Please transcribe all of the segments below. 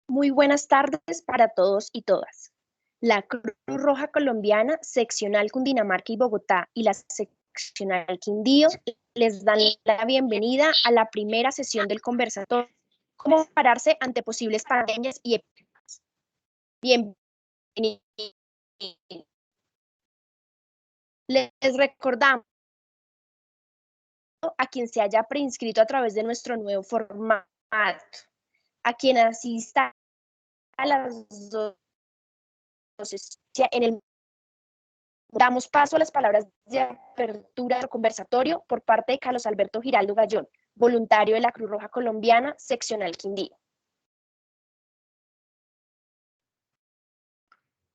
Muy buenas tardes para todos y todas. La Cruz Roja Colombiana, seccional Cundinamarca y Bogotá y la seccional Quindío les dan la bienvenida a la primera sesión del conversatorio Cómo pararse ante posibles pandemias y epidemias. Bienvenidos. Les recordamos a quien se haya preinscrito a través de nuestro nuevo formato, a quien asista a las dos en el damos paso a las palabras de apertura del conversatorio por parte de Carlos Alberto Giraldo Gallón, voluntario de la Cruz Roja Colombiana, seccional Quindío.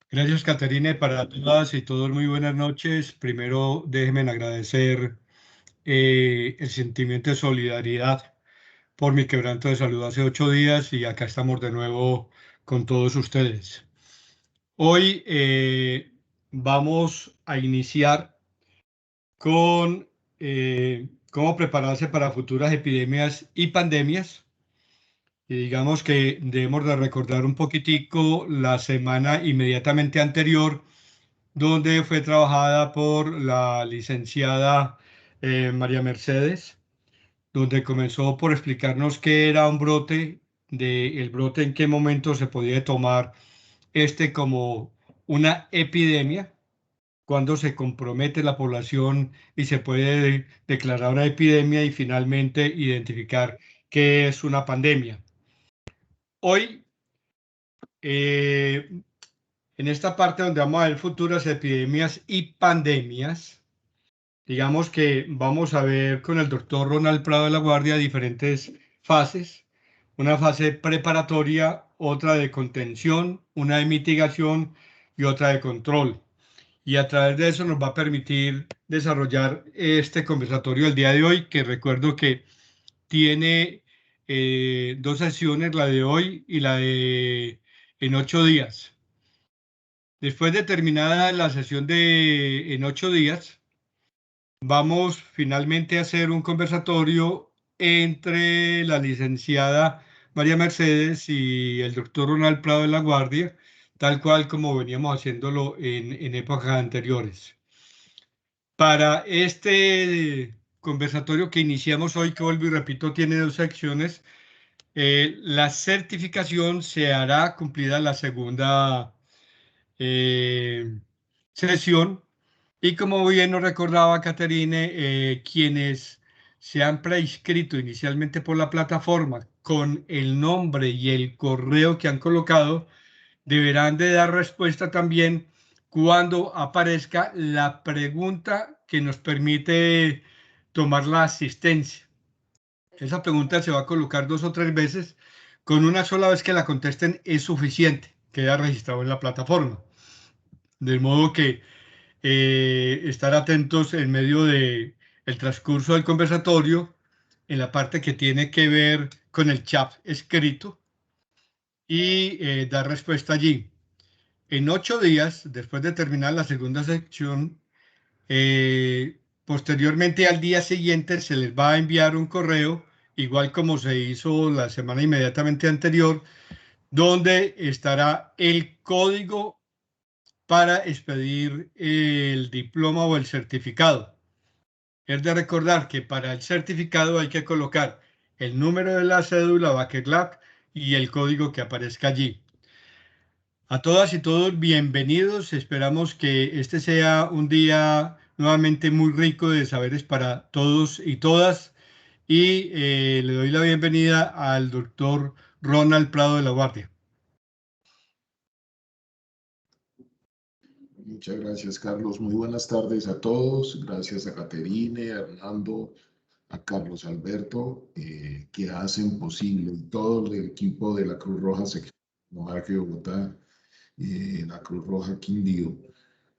Gracias, Caterine, para todas y todos muy buenas noches. Primero, déjenme agradecer el sentimiento de solidaridad por mi quebranto de salud hace 8 días y acá estamos de nuevo con todos ustedes. Hoy vamos a iniciar con cómo prepararse para futuras epidemias y pandemias. Y digamos que debemos de recordar un poquitico la semana inmediatamente anterior, donde fue trabajada por la licenciada María Mercedes, donde comenzó por explicarnos qué era un brote, el brote en qué momento se podía tomar como una epidemia, cuando se compromete la población y se puede declarar una epidemia y finalmente identificar qué es una pandemia. Hoy, en esta parte donde vamos a ver futuras epidemias y pandemias, digamos que vamos a ver con el doctor Ronald Prado de la Guardia diferentes fases, una fase preparatoria, otra de contención, una de mitigación y otra de control. Y a través de eso nos va a permitir desarrollar este conversatorio el día de hoy, que recuerdo que tiene dos sesiones, la de hoy y la de en 8 días. Después de terminada la sesión de en 8 días, vamos finalmente a hacer un conversatorio entre la licenciada María Mercedes y el doctor Ronald Prado de la Guardia, tal cual como veníamos haciéndolo en épocas anteriores. Para este conversatorio que iniciamos hoy, que vuelvo y repito, tiene dos secciones. La certificación se hará cumplida la segunda sesión. Y como bien nos recordaba Caterine, quienes se han preinscrito inicialmente por la plataforma con el nombre y el correo que han colocado, deberán de dar respuesta también cuando aparezca la pregunta que nos permite tomar la asistencia. Esa pregunta se va a colocar 2 o 3 veces. Con una sola vez que la contesten es suficiente. Queda registrado en la plataforma. De modo que estar atentos en medio de el transcurso del conversatorio en la parte que tiene que ver con el chat escrito y dar respuesta allí. En 8 días, después de terminar la segunda sección, posteriormente al día siguiente se les va a enviar un correo, igual como se hizo la semana inmediatamente anterior, donde estará el código para expedir el diploma o el certificado. Es de recordar que para el certificado hay que colocar el número de la cédula Bakelak y el código que aparezca allí. A todas y todos, bienvenidos. Esperamos que este sea un día nuevamente muy rico de saberes para todos y todas. Y le doy la bienvenida al doctor Ronald Prado de la Guardia. Muchas gracias, Carlos. Muy buenas tardes a todos. Gracias a Caterine, a Hernando, a Carlos Alberto, que hacen posible, y todo el equipo de la Cruz Roja Sección de Bogotá, la Cruz Roja Quindío,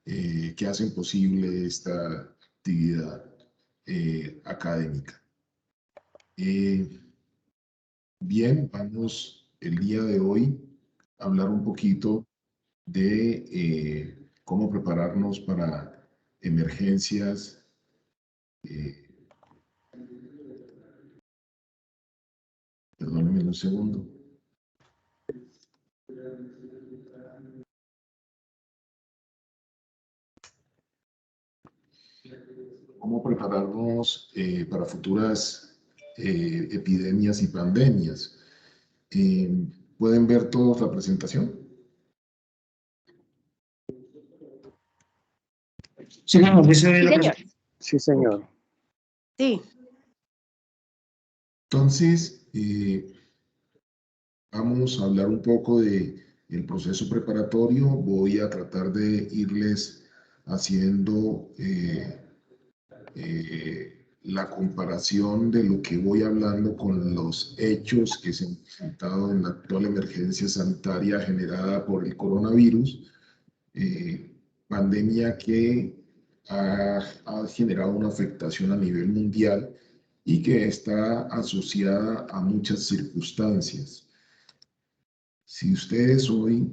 que hacen posible esta actividad académica. Bien, vamos el día de hoy a hablar un poquito de cómo prepararnos para emergencias. Perdónenme un segundo. ¿Cómo prepararnos para futuras epidemias y pandemias? ¿Pueden ver todos la presentación? Sí, no, sí se ve Sí, la señor. presentación. Sí, señor. Sí. Entonces, vamos a hablar un poco de el proceso preparatorio. Voy a tratar de irles haciendo la comparación de lo que voy hablando con los hechos que se han presentado en la actual emergencia sanitaria generada por el coronavirus, pandemia que ha generado una afectación a nivel mundial y que está asociada a muchas circunstancias. Si ustedes hoy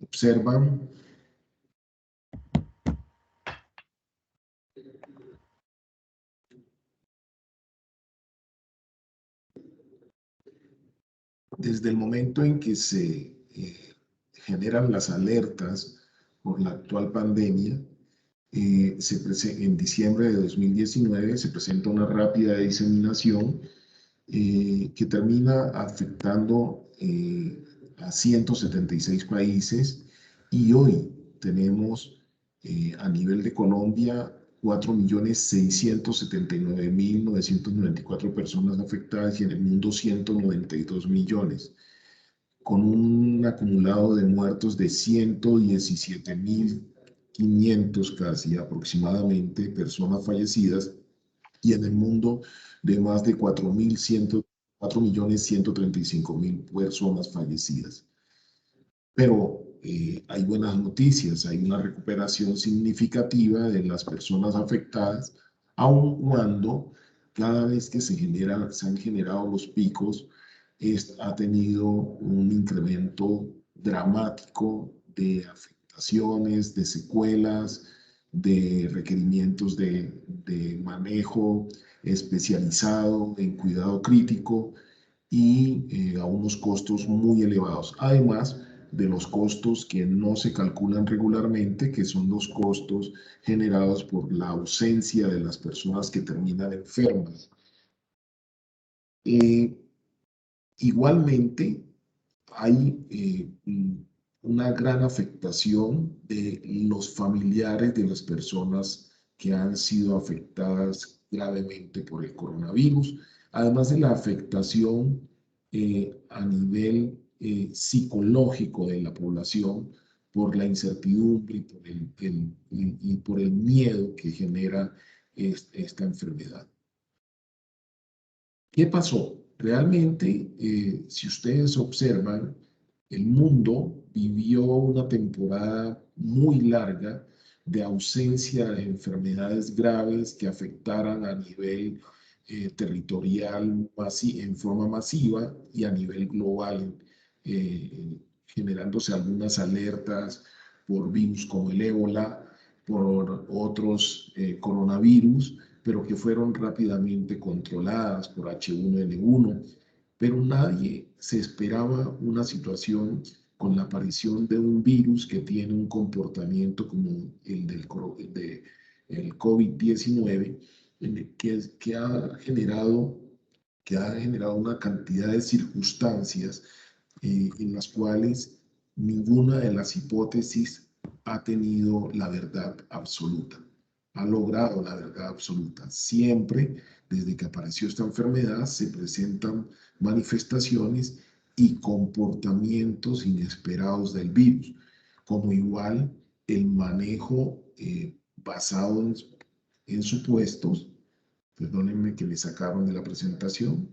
observan, desde el momento en que se generan las alertas por la actual pandemia, en diciembre de 2019 se presenta una rápida diseminación que termina afectando a 176 países, y hoy tenemos a nivel de Colombia 4.679.994 personas afectadas y en el mundo 192 millones, con un acumulado de muertos de 117.500 casi aproximadamente personas fallecidas, y en el mundo de más de 4.135.000 personas fallecidas. Pero hay buenas noticias, hay una recuperación significativa de las personas afectadas, aun cuando cada vez que se han generado los picos, ha tenido un incremento dramático de afectaciones, de secuelas, de requerimientos de manejo especializado en cuidado crítico y a unos costos muy elevados. Además de los costos que no se calculan regularmente, que son los costos generados por la ausencia de las personas que terminan enfermas. Igualmente, hay una gran afectación de los familiares de las personas que han sido afectadas gravemente por el coronavirus, además de la afectación a nivel psicológico de la población por la incertidumbre y por el miedo que genera esta enfermedad. ¿Qué pasó? Realmente, si ustedes observan, el mundo vivió una temporada muy larga de ausencia de enfermedades graves que afectaran a nivel territorial en forma masiva y a nivel global, generándose algunas alertas por virus como el ébola, por otros coronavirus, pero que fueron rápidamente controladas por H1N1, pero nadie se esperaba una situación con la aparición de un virus que tiene un comportamiento como el del COVID-19, que ha generado una cantidad de circunstancias en las cuales ninguna de las hipótesis ha tenido la verdad absoluta, ha logrado la verdad absoluta. Siempre, desde que apareció esta enfermedad, se presentan manifestaciones y comportamientos inesperados del virus, como igual el manejo basado en supuestos. Perdónenme que me sacaron de la presentación.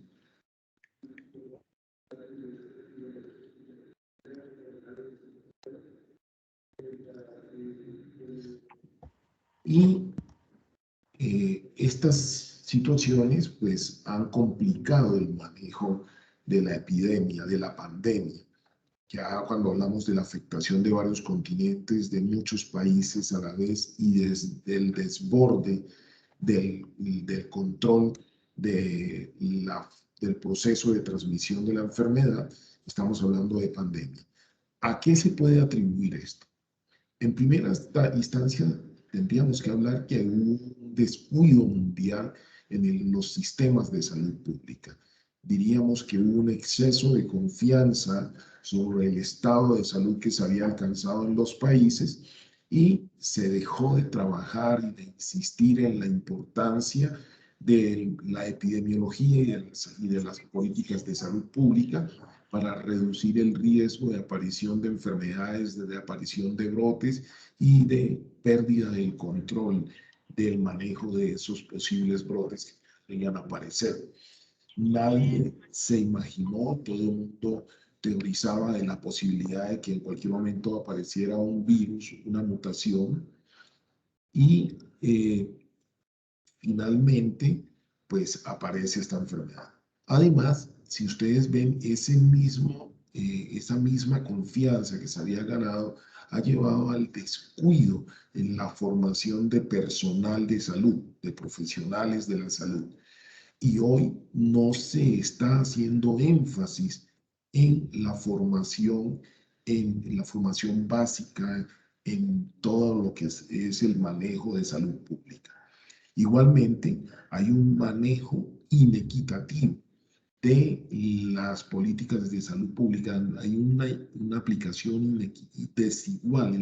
Y estas situaciones pues han complicado el manejo de la epidemia, de la pandemia. Ya cuando hablamos de la afectación de varios continentes, de muchos países a la vez y desde el desborde del control del proceso de transmisión de la enfermedad, estamos hablando de pandemia. ¿A qué se puede atribuir esto? En primera instancia, tendríamos que hablar que hay un descuido mundial en los sistemas de salud pública. Diríamos que hubo un exceso de confianza sobre el estado de salud que se había alcanzado en los países y se dejó de trabajar y de insistir en la importancia de la epidemiología y de las políticas de salud pública para reducir el riesgo de aparición de enfermedades, de aparición de brotes y de pérdida del control del manejo de esos posibles brotes que podrían aparecer. Nadie se imaginó, todo el mundo teorizaba de la posibilidad de que en cualquier momento apareciera un virus, una mutación, y finalmente, pues aparece esta enfermedad. Además, si ustedes ven esa misma confianza que se había ganado, ha llevado al descuido en la formación de personal de salud, de profesionales de la salud. Y hoy no se está haciendo énfasis en la formación básica, en todo lo que es el manejo de salud pública. Igualmente, hay un manejo inequitativo de las políticas de salud pública. Hay una aplicación desigual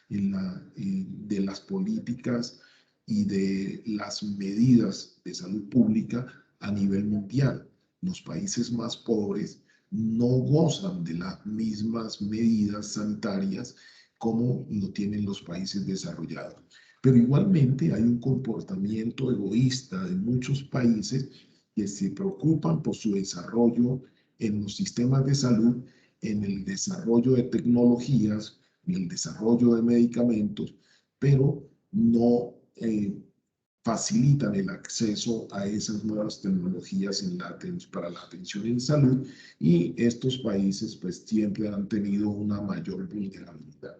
de las políticas y de las medidas de salud pública a nivel mundial. Los países más pobres no gozan de las mismas medidas sanitarias como lo tienen los países desarrollados. Pero igualmente hay un comportamiento egoísta de muchos países que se preocupan por su desarrollo en los sistemas de salud, en el desarrollo de tecnologías, en el desarrollo de medicamentos, pero no facilitan el acceso a esas nuevas tecnologías para la atención en salud, y estos países pues siempre han tenido una mayor vulnerabilidad.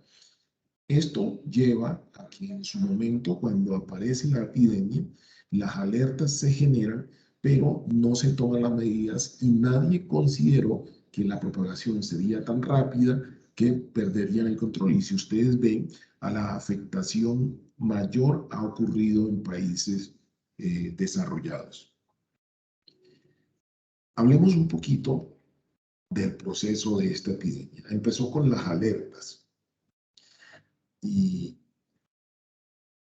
Esto lleva a que en su momento, cuando aparece la epidemia, las alertas se generan, pero no se toman las medidas y nadie consideró que la propagación sería tan rápida que perderían el control. Y si ustedes ven, a la afectación mayor ha ocurrido en países desarrollados. Hablemos un poquito del proceso de esta epidemia. Empezó con las alertas. Y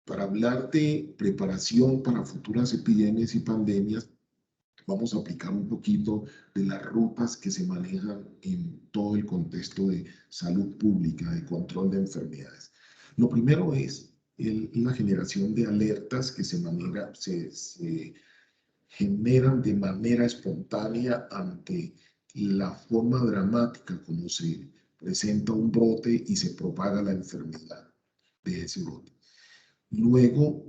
para hablar de preparación para futuras epidemias y pandemias, vamos a aplicar un poquito de las rutas que se manejan en todo el contexto de salud pública, de control de enfermedades. Lo primero es la generación de alertas que se generan de manera espontánea ante la forma dramática como se presenta un brote y se propaga la enfermedad de ese brote. Luego,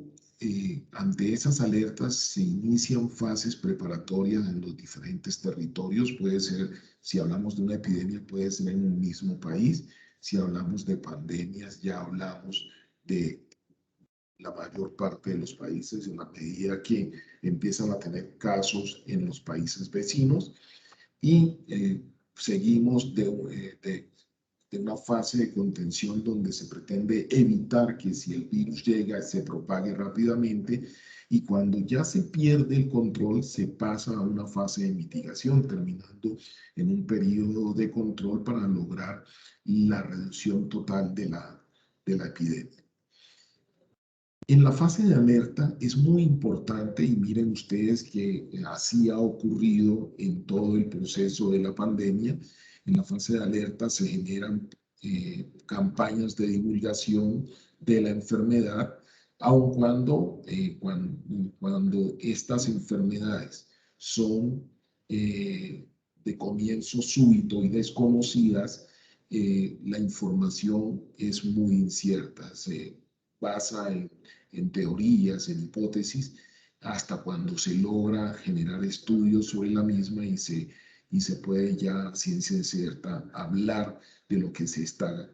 ante esas alertas se inician fases preparatorias en los diferentes territorios. Puede ser, si hablamos de una epidemia, puede ser en un mismo país. Si hablamos de pandemias, ya hablamos de la mayor parte de los países, en la medida que empiezan a tener casos en los países vecinos. Y seguimos de una fase de contención donde se pretende evitar que si el virus llega se propague rápidamente, y cuando ya se pierde el control se pasa a una fase de mitigación, terminando en un periodo de control para lograr la reducción total de la epidemia. En la fase de alerta es muy importante, y miren ustedes que así ha ocurrido en todo el proceso de la pandemia. En la fase de alerta se generan campañas de divulgación de la enfermedad, aun cuando estas enfermedades son de comienzo súbito y desconocidas, la información es muy incierta. Se basa en teorías, en hipótesis, hasta cuando se logra generar estudios sobre la misma y se puede ya, ciencia cierta, hablar de lo que se está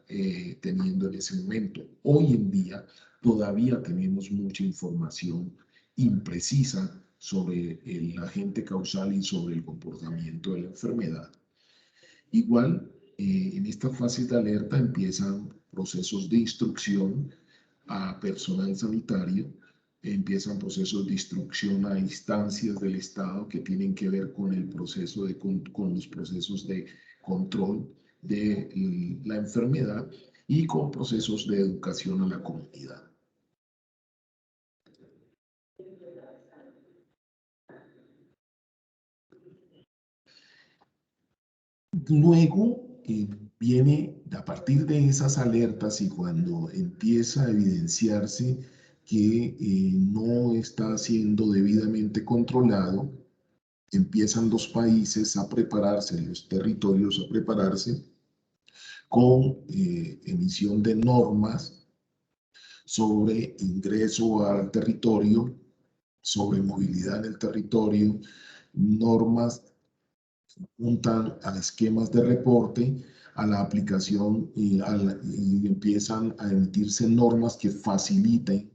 teniendo en ese momento. Hoy en día todavía tenemos mucha información imprecisa sobre el agente causal y sobre el comportamiento de la enfermedad. Igual, En esta fase de alerta empiezan procesos de instrucción a personal sanitario, empiezan procesos de instrucción a instancias del Estado que tienen que ver con el proceso con los procesos de control de la enfermedad y con procesos de educación a la comunidad. Luego viene a partir de esas alertas y cuando empieza a evidenciarse que no está siendo debidamente controlado, empiezan los países a prepararse, los territorios a prepararse con emisión de normas sobre ingreso al territorio, sobre movilidad en el territorio, normas juntan a esquemas de reporte, a la aplicación y empiezan a emitirse normas que faciliten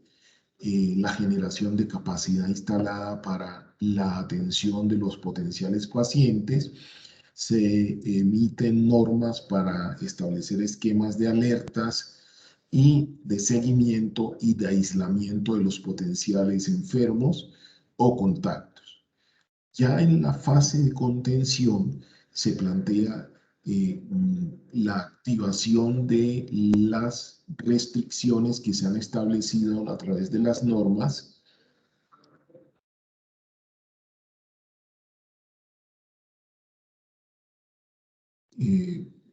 la generación de capacidad instalada para la atención de los potenciales pacientes. Se emiten normas para establecer esquemas de alertas y de seguimiento y de aislamiento de los potenciales enfermos o contactos. Ya en la fase de contención se plantea la activación de las restricciones que se han establecido a través de las normas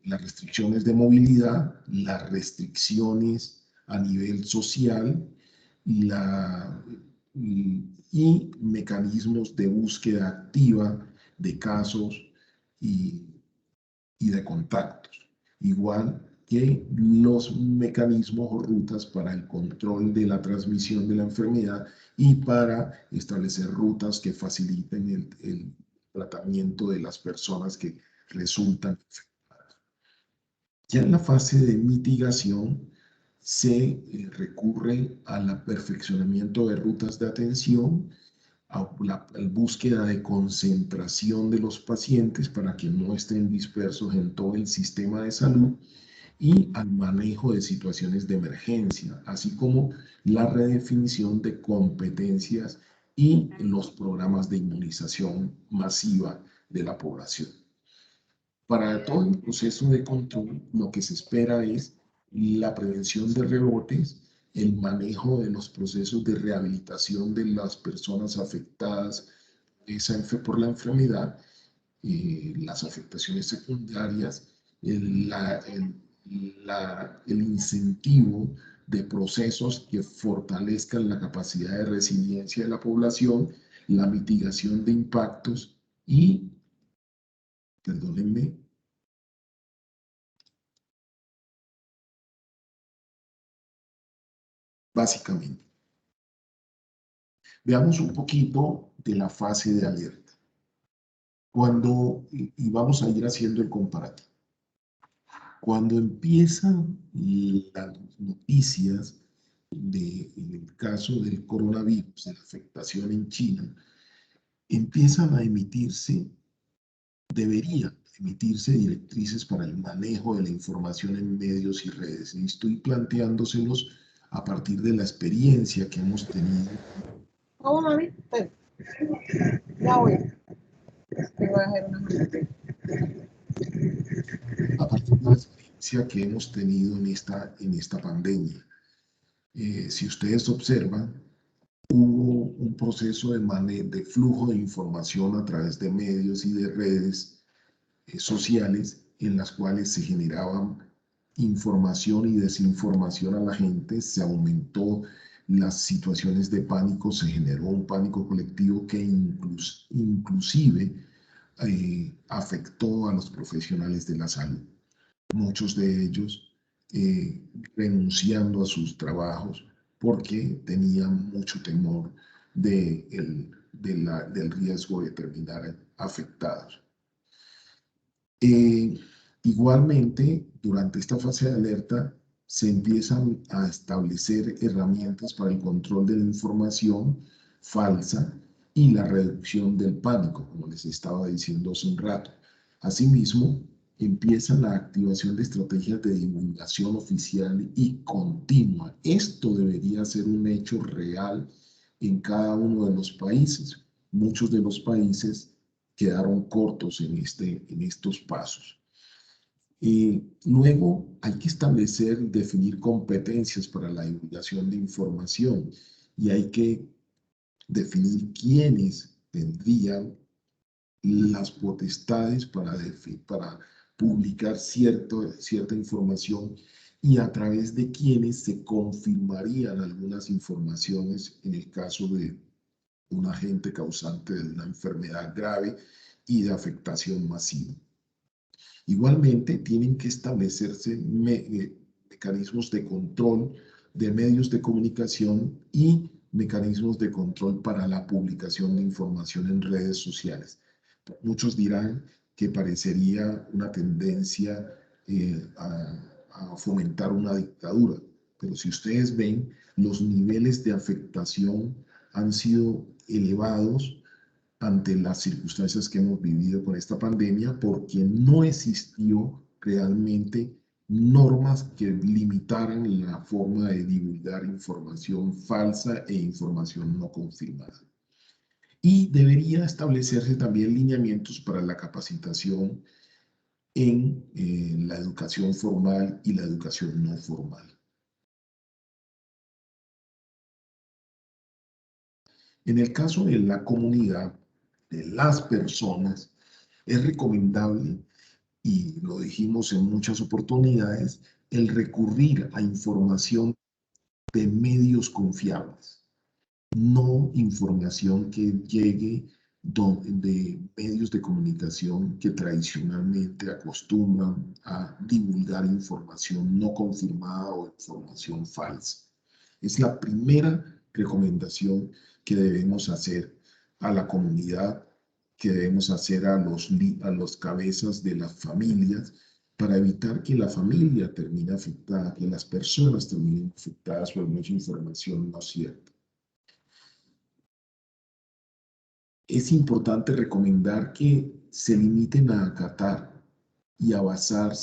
las restricciones de movilidad, las restricciones a nivel social y mecanismos de búsqueda activa de casos y de contactos, igual que los mecanismos o rutas para el control de la transmisión de la enfermedad y para establecer rutas que faciliten el tratamiento de las personas que resultan infectadas. Ya en la fase de mitigación se recurre al perfeccionamiento de rutas de atención, a la búsqueda de concentración de los pacientes para que no estén dispersos en todo el sistema de salud y al manejo de situaciones de emergencia, así como la redefinición de competencias y los programas de inmunización masiva de la población. Para todo el proceso de control, lo que se espera es la prevención de rebotes, el manejo de los procesos de rehabilitación de las personas afectadas por la enfermedad, las afectaciones secundarias, el incentivo de procesos que fortalezcan la capacidad de resiliencia de la población, la mitigación de impactos y, perdónenme, básicamente. Veamos un poquito de la fase de alerta. Y vamos a ir haciendo el comparativo. Cuando empiezan las noticias del caso del coronavirus, de la afectación en China, empiezan a deberían emitirse directrices para el manejo de la información en medios y redes. Y estoy planteándoselos a partir de la experiencia que hemos tenido. ¿Cómo, mami? Ya voy. Te voy a hacer una mano. A partir de la experiencia que hemos tenido en esta pandemia. Si ustedes observan, hubo un proceso de flujo de información a través de medios y de redes sociales en las cuales se generaban información y desinformación a la gente, se aumentó las situaciones de pánico, se generó un pánico colectivo que inclusive afectó a los profesionales de la salud. Muchos de ellos renunciando a sus trabajos porque tenían mucho temor del riesgo de terminar afectados. Igualmente, durante esta fase de alerta, se empiezan a establecer herramientas para el control de la información falsa y la reducción del pánico, como les estaba diciendo hace un rato. Asimismo, empieza la activación de estrategias de divulgación oficial y continua. Esto debería ser un hecho real en cada uno de los países. Muchos de los países quedaron cortos en estos pasos. Luego hay que establecer y definir competencias para la divulgación de información y hay que definir quiénes tendrían las potestades para publicar cierta información y a través de quienes se confirmarían algunas informaciones en el caso de un agente causante de una enfermedad grave y de afectación masiva. Igualmente, tienen que establecerse mecanismos de control de medios de comunicación y mecanismos de control para la publicación de información en redes sociales. Muchos dirán que parecería una tendencia a fomentar una dictadura, pero si ustedes ven, los niveles de afectación han sido elevados ante las circunstancias que hemos vivido con esta pandemia, porque no existió realmente normas que limitaran la forma de divulgar información falsa e información no confirmada. Y debería establecerse también lineamientos para la capacitación en la educación formal y la educación no formal. En el caso de la comunidad, de las personas, es recomendable, y lo dijimos en muchas oportunidades, el recurrir a información de medios confiables, no información que llegue de medios de comunicación que tradicionalmente acostumbran a divulgar información no confirmada o información falsa. Es la primera recomendación que debemos hacer a la comunidad, que debemos hacer a los cabezas de las familias para evitar que la familia termine afectada, que las personas terminen afectadas por mucha información no cierta. Es importante recomendar que se limiten a acatar y a basar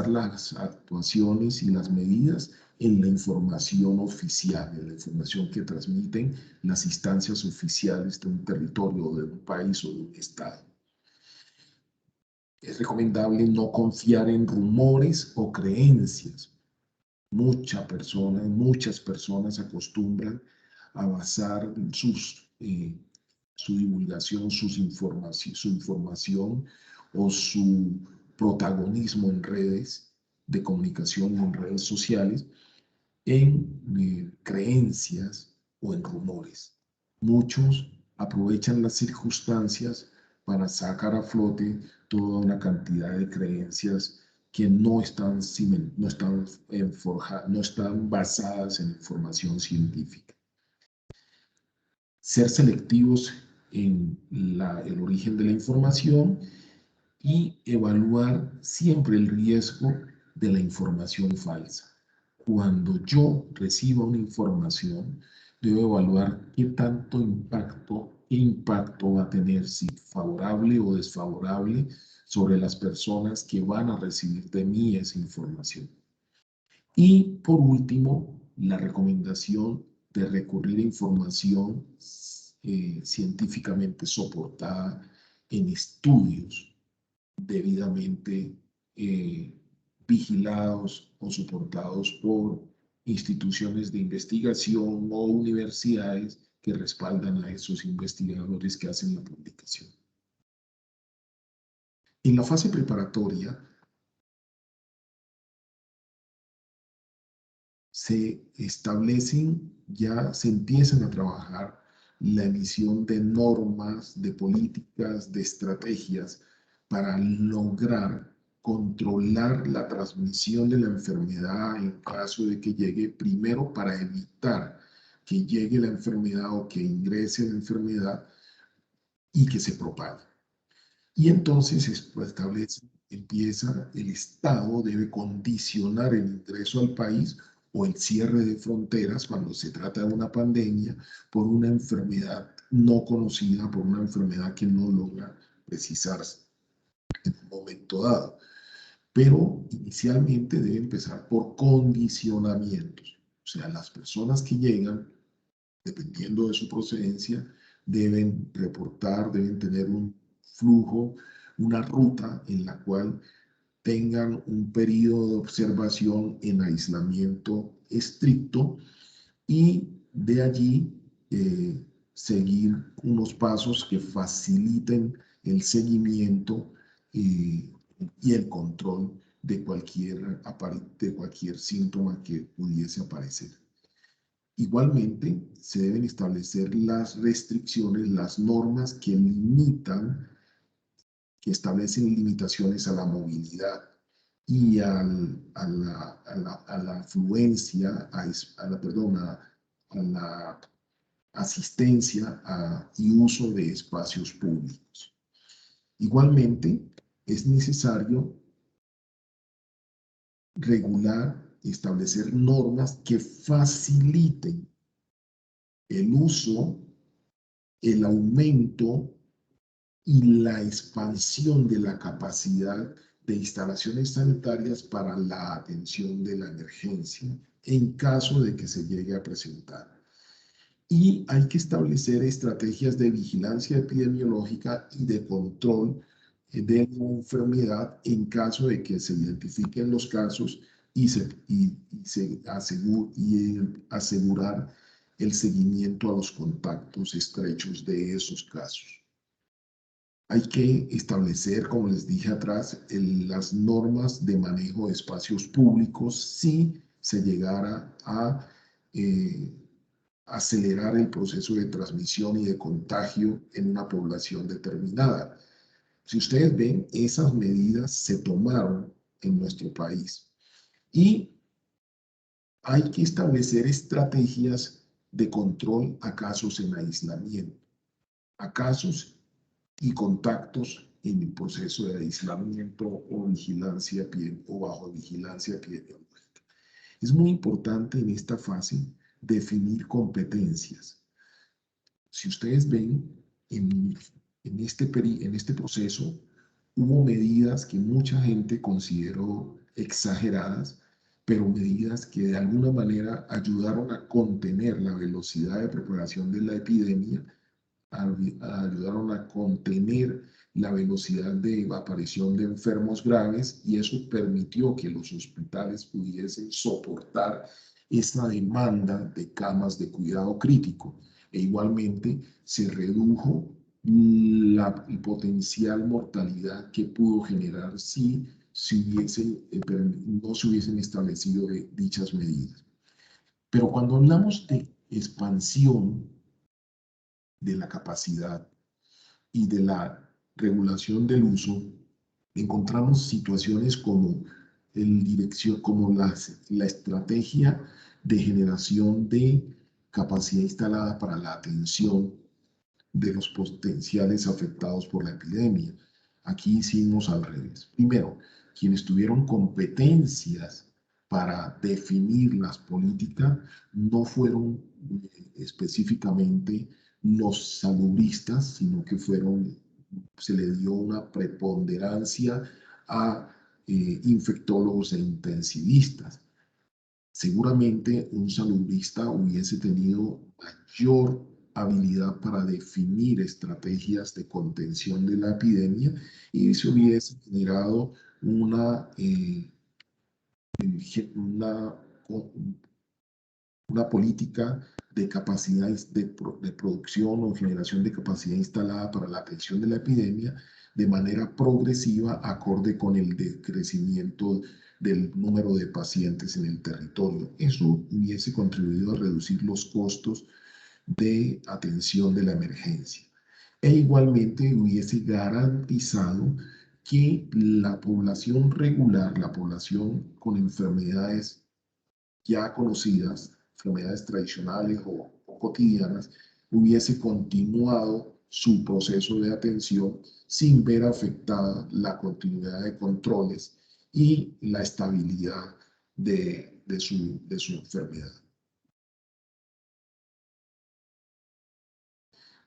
las actuaciones y las medidas en la información oficial, en la información que transmiten las instancias oficiales de un territorio, de un país o de un estado. Es recomendable no confiar en rumores o creencias. Muchas personas acostumbran a basar su divulgación, su información o su protagonismo en redes de comunicación, en redes sociales, en creencias o en rumores. Muchos aprovechan las circunstancias para sacar a flote toda una cantidad de creencias que no están basadas en información científica. Ser selectivos en el origen de la información y evaluar siempre el riesgo de la información falsa. Cuando yo reciba una información, debo evaluar qué impacto va a tener, si favorable o desfavorable, sobre las personas que van a recibir de mí esa información. Y por último, la recomendación de recurrir a información científicamente soportada en estudios debidamente vigilados o soportados por instituciones de investigación o universidades que respaldan a esos investigadores que hacen la publicación. En la fase preparatoria se empiezan a trabajar la emisión de normas, de políticas, de estrategias para lograr controlar la transmisión de la enfermedad en caso de que llegue, primero para evitar que llegue la enfermedad o que ingrese la enfermedad y que se propague. Y entonces el Estado debe condicionar el ingreso al país o el cierre de fronteras cuando se trata de una pandemia por una enfermedad no conocida, por una enfermedad que no logra precisarse. en un momento dado. Pero inicialmente debe empezar por condicionamientos. O sea, las personas que llegan, dependiendo de su procedencia, deben reportar, deben tener un flujo, una ruta en la cual tengan un periodo de observación en aislamiento estricto y de allí seguir unos pasos que faciliten el seguimiento y el control de cualquier síntoma que pudiese aparecer. Igualmente, se deben establecer las restricciones, las normas que limitan, que establecen limitaciones a la movilidad y a la afluencia, a la asistencia y uso de espacios públicos. Igualmente, es necesario regular y establecer normas que faciliten el uso, el aumento y la expansión de la capacidad de instalaciones sanitarias para la atención de la emergencia en caso de que se llegue a presentar. Y hay que establecer estrategias de vigilancia epidemiológica y de control de la enfermedad en caso de que se identifiquen los casos y asegurar el seguimiento a los contactos estrechos de esos casos. Hay que establecer, como les dije atrás, las normas de manejo de espacios públicos si se llegara a acelerar el proceso de transmisión y de contagio en una población determinada. Si ustedes ven, esas medidas se tomaron en nuestro país y hay que establecer estrategias de control a casos en aislamiento, a casos y contactos en el proceso de aislamiento o vigilancia o bajo vigilancia epidemiológica. Es muy importante en esta fase definir competencias. Si ustedes ven, en este proceso hubo medidas que mucha gente consideró exageradas, pero medidas que de alguna manera ayudaron a contener la velocidad de propagación de la epidemia, ayudaron a contener la velocidad de aparición de enfermos graves y eso permitió que los hospitales pudiesen soportar esta demanda de camas de cuidado crítico. E igualmente se redujo la potencial mortalidad que pudo generar si no se hubiesen establecido dichas medidas. Pero cuando hablamos de expansión de la capacidad y de la regulación del uso, encontramos situaciones como la estrategia de generación de capacidad instalada para la atención de los potenciales afectados por la epidemia. Aquí hicimos al revés. Primero, quienes tuvieron competencias para definir las políticas no fueron específicamente los salubristas, sino que se le dio una preponderancia a infectólogos e intensivistas. Seguramente un salubrista hubiese tenido mayor habilidad para definir estrategias de contención de la epidemia y se hubiese generado una política de capacidades de producción o generación de capacidad instalada para la atención de la epidemia de manera progresiva, acorde con el decrecimiento del número de pacientes en el territorio. Eso hubiese contribuido a reducir los costos de atención de la emergencia. E igualmente hubiese garantizado que la población regular, la población con enfermedades ya conocidas, enfermedades tradicionales o cotidianas, hubiese continuado su proceso de atención sin ver afectada la continuidad de controles y la estabilidad de su enfermedad.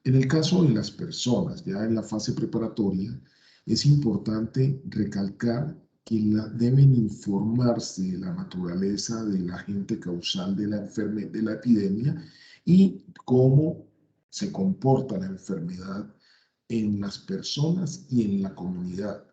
En el caso de las personas, ya en la fase preparatoria, es importante recalcar que deben informarse de la naturaleza del agente causal de de la epidemia y cómo se comporta la enfermedad en las personas y en la comunidad.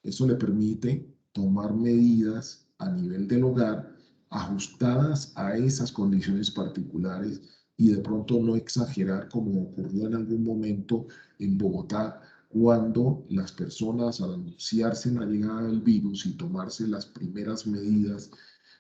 Eso le permite tomar medidas a nivel del hogar ajustadas a esas condiciones particulares y de pronto no exagerar como ocurrió en algún momento en Bogotá, cuando las personas al anunciarse la llegada del virus y tomarse las primeras medidas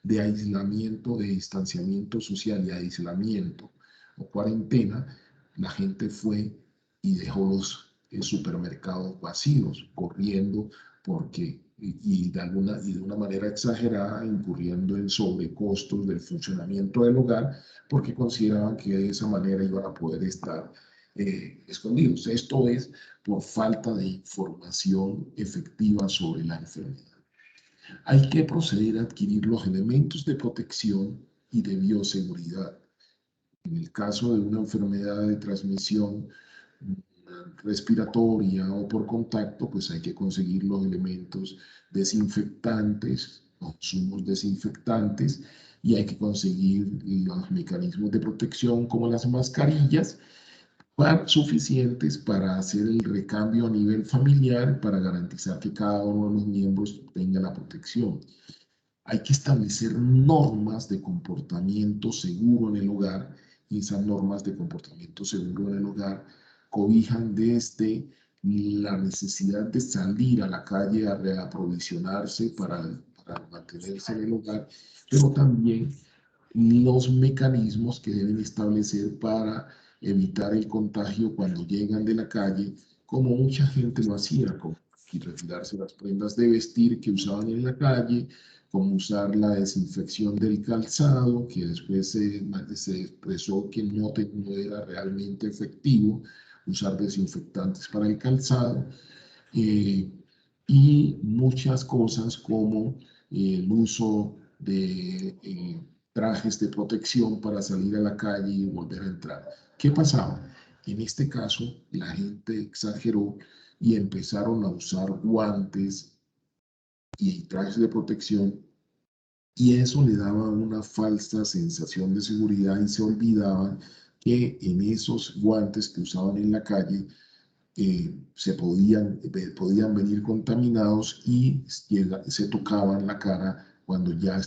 de aislamiento, de distanciamiento social y aislamiento o cuarentena, la gente fue y dejó los supermercados vacíos, corriendo porque y de una manera exagerada, incurriendo en sobrecostos del funcionamiento del hogar, porque consideraban que de esa manera iban a poder estar escondidos. Esto es por falta de información efectiva sobre la enfermedad. Hay que proceder a adquirir los elementos de protección y de bioseguridad. En el caso de una enfermedad de transmisión respiratoria o por contacto, pues hay que conseguir los elementos desinfectantes, consumos desinfectantes, y hay que conseguir los mecanismos de protección como las mascarillas suficientes para hacer el recambio a nivel familiar para garantizar que cada uno de los miembros tenga la protección. Hay que establecer normas de comportamiento seguro en el hogar, y esas normas de comportamiento seguro en el hogar cobijan desde la necesidad de salir a la calle a reaprovisionarse para mantenerse en el hogar, pero también los mecanismos que deben establecer para evitar el contagio cuando llegan de la calle, como mucha gente lo hacía, como retirarse las prendas de vestir que usaban en la calle, como usar la desinfección del calzado, que después se expresó que no era realmente efectivo usar desinfectantes para el calzado, eh, y muchas cosas como el uso de trajes de protección para salir a la calle y volver a entrar. ¿Qué pasaba? En este caso, la gente exageró y empezaron a usar guantes y trajes de protección, y eso le daba una falsa sensación de seguridad y se olvidaban que en esos guantes que usaban en la calle podían venir contaminados y se tocaban la cara cuando ya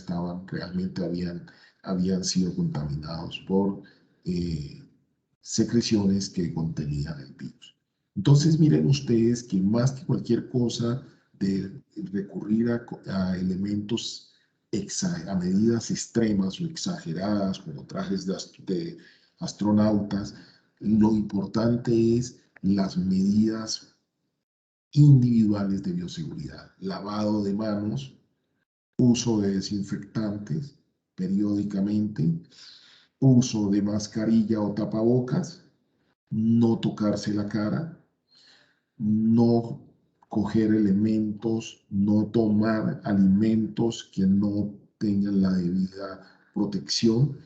realmente habían sido contaminados por secreciones que contenían el virus. Entonces miren ustedes que más que cualquier cosa de recurrir a elementos, a medidas extremas o exageradas como trajes de astronautas, lo importante es las medidas individuales de bioseguridad: lavado de manos, uso de desinfectantes periódicamente, uso de mascarilla o tapabocas, no tocarse la cara, no coger elementos, no tomar alimentos que no tengan la debida protección,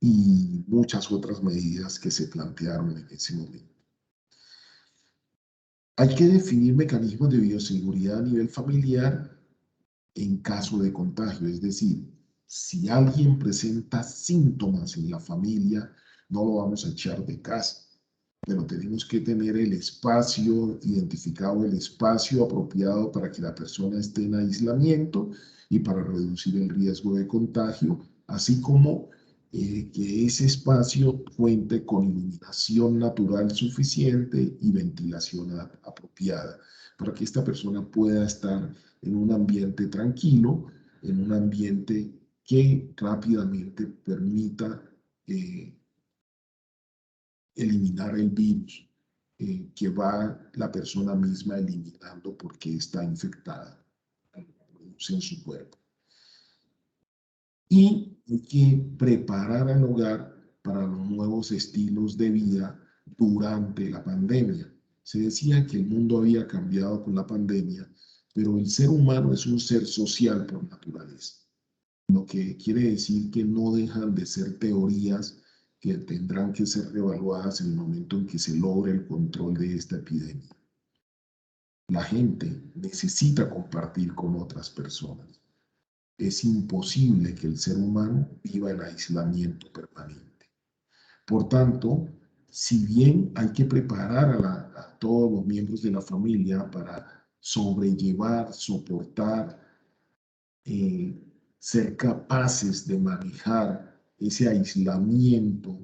y muchas otras medidas que se plantearon en ese momento. Hay que definir mecanismos de bioseguridad a nivel familiar en caso de contagio, es decir, si alguien presenta síntomas en la familia, no lo vamos a echar de casa, pero tenemos que tener el espacio identificado, el espacio apropiado para que la persona esté en aislamiento y para reducir el riesgo de contagio, así como que ese espacio cuente con iluminación natural suficiente y ventilación apropiada, para que esta persona pueda estar en un ambiente tranquilo, en un ambiente que rápidamente permita eliminar el virus que va la persona misma eliminando porque está infectada, produce en su cuerpo. Y hay que preparar al hogar para los nuevos estilos de vida durante la pandemia. Se decía que el mundo había cambiado con la pandemia, pero el ser humano es un ser social por naturaleza, lo que quiere decir que no dejan de ser teorías que tendrán que ser reevaluadas en el momento en que se logre el control de esta epidemia. La gente necesita compartir con otras personas. Es imposible que el ser humano viva en aislamiento permanente. Por tanto, si bien hay que preparar a todos los miembros de la familia para sobrellevar, soportar, eh, ser capaces de manejar ese aislamiento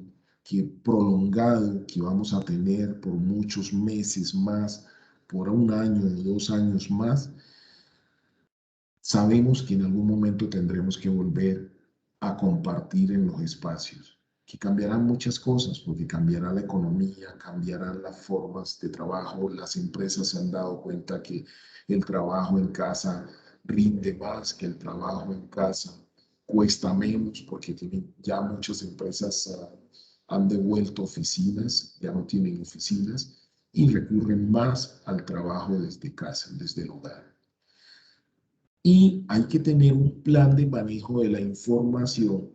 prolongado que vamos a tener por muchos meses más, por 1 año o 2 años más, sabemos que en algún momento tendremos que volver a compartir en los espacios, que cambiarán muchas cosas, porque cambiará la economía, cambiarán las formas de trabajo, las empresas se han dado cuenta que el trabajo en casa rinde más, que el trabajo en casa cuesta menos, porque ya muchas empresas han devuelto oficinas, ya no tienen oficinas, y recurren más al trabajo desde casa, desde el hogar. Y hay que tener un plan de manejo de la información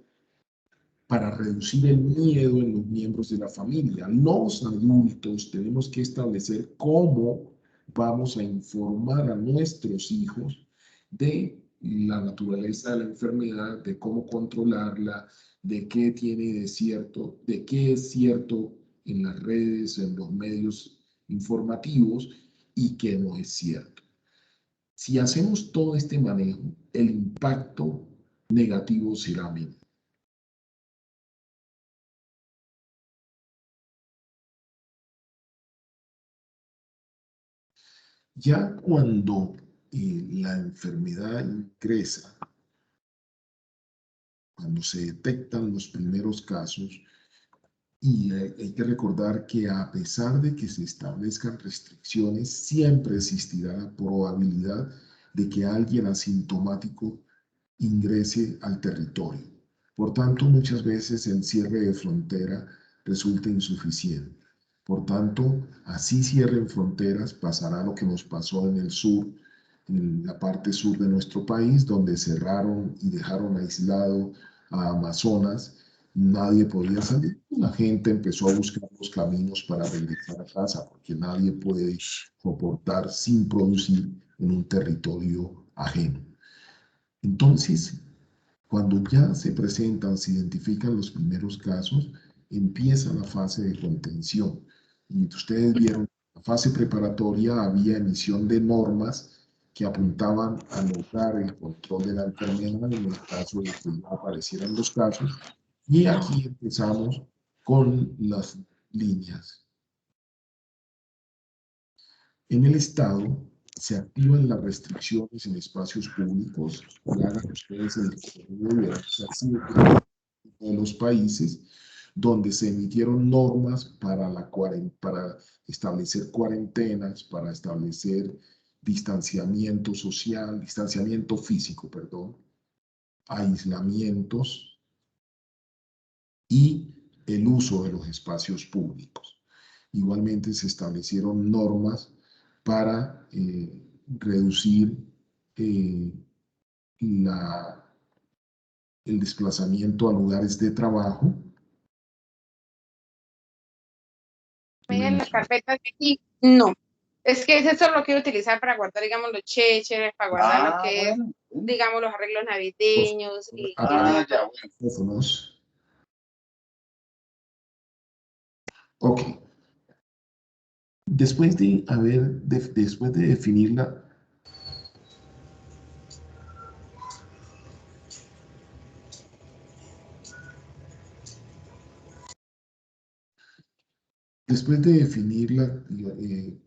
para reducir el miedo en los miembros de la familia. Los adultos tenemos que establecer cómo vamos a informar a nuestros hijos de la naturaleza de la enfermedad, de cómo controlarla, de qué tiene de cierto, de qué es cierto en las redes, en los medios informativos y qué no es cierto. Si hacemos todo este manejo, el impacto negativo será mínimo. Ya cuando la enfermedad ingresa, cuando se detectan los primeros casos, y hay que recordar que a pesar de que se establezcan restricciones, siempre existirá la probabilidad de que alguien asintomático ingrese al territorio. Por tanto, muchas veces el cierre de frontera resulta insuficiente. Por tanto, así cierren fronteras, pasará lo que nos pasó en el sur, en la parte sur de nuestro país, donde cerraron y dejaron aislado a Amazonas. Nadie podía salir. La gente empezó a buscar los caminos para regresar a casa, porque nadie puede soportar sin producir en un territorio ajeno. Entonces, cuando ya se presentan, se identifican los primeros casos, empieza la fase de contención. Y ustedes vieron, la fase preparatoria había emisión de normas que apuntaban a lograr el control de la enfermedad en el caso de que no aparecieran los casos. Y aquí empezamos con las líneas. En el Estado se activan las restricciones en espacios públicos y hagan ustedes el recorrido de los países donde se emitieron normas para establecer cuarentenas, para establecer distanciamiento social, distanciamiento físico, perdón, aislamientos y el uso de los espacios públicos. Igualmente se establecieron normas para reducir el desplazamiento a lugares de trabajo. En las carpetas de aquí, no. Es que eso lo quiero utilizar para guardar, digamos, los chécheres, para guardar lo que es, digamos, los arreglos navideños. Ya, bueno. Ok. Después de definirla,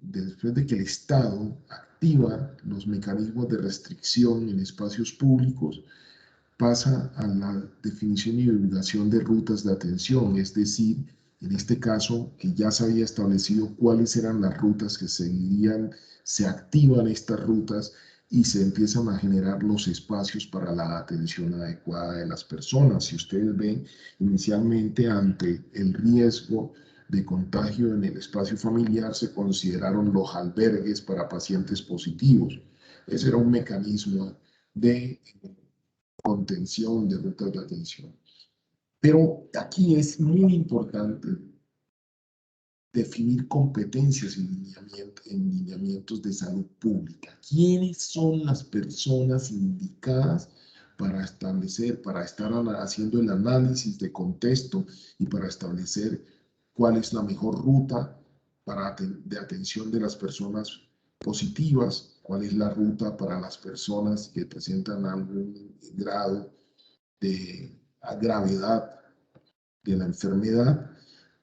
después de que el Estado activa los mecanismos de restricción en espacios públicos, pasa a la definición y divulgación de rutas de atención, es decir, en este caso, que ya se había establecido cuáles eran las rutas que seguirían, se activan estas rutas y se empiezan a generar los espacios para la atención adecuada de las personas. Si ustedes ven, inicialmente ante el riesgo de contagio en el espacio familiar se consideraron los albergues para pacientes positivos. Ese era un mecanismo de contención, de rutas de atención. Pero aquí es muy importante definir competencias en lineamientos de salud pública. ¿Quiénes son las personas indicadas para establecer, para estar haciendo el análisis de contexto y para establecer cuál es la mejor ruta de atención de las personas positivas, cuál es la ruta para las personas que presentan algún grado de gravedad de la enfermedad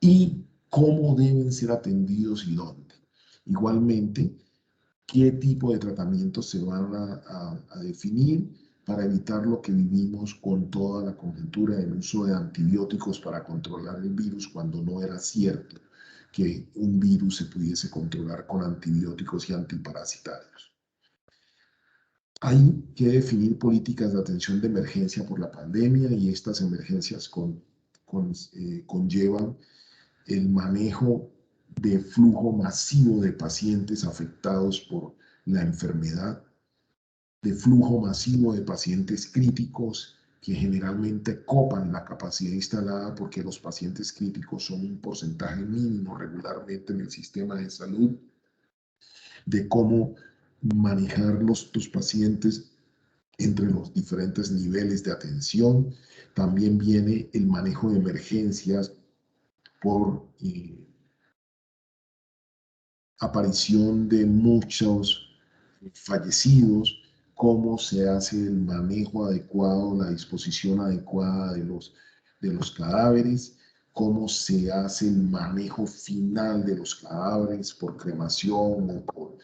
y cómo deben ser atendidos y dónde? Igualmente, qué tipo de tratamientos se van a definir para evitar lo que vivimos con toda la coyuntura del uso de antibióticos para controlar el virus, cuando no era cierto que un virus se pudiese controlar con antibióticos y antiparasitarios. Hay que definir políticas de atención de emergencia por la pandemia, y estas emergencias conllevan el manejo de flujo masivo de pacientes afectados por la enfermedad, de flujo masivo de pacientes críticos que generalmente copan la capacidad instalada, porque los pacientes críticos son un porcentaje mínimo regularmente en el sistema de salud, de cómo manejar los pacientes entre los diferentes niveles de atención. También viene el manejo de emergencias por aparición de muchos fallecidos, cómo se hace el manejo adecuado, la disposición adecuada de los cadáveres, cómo se hace el manejo final de los cadáveres por cremación o por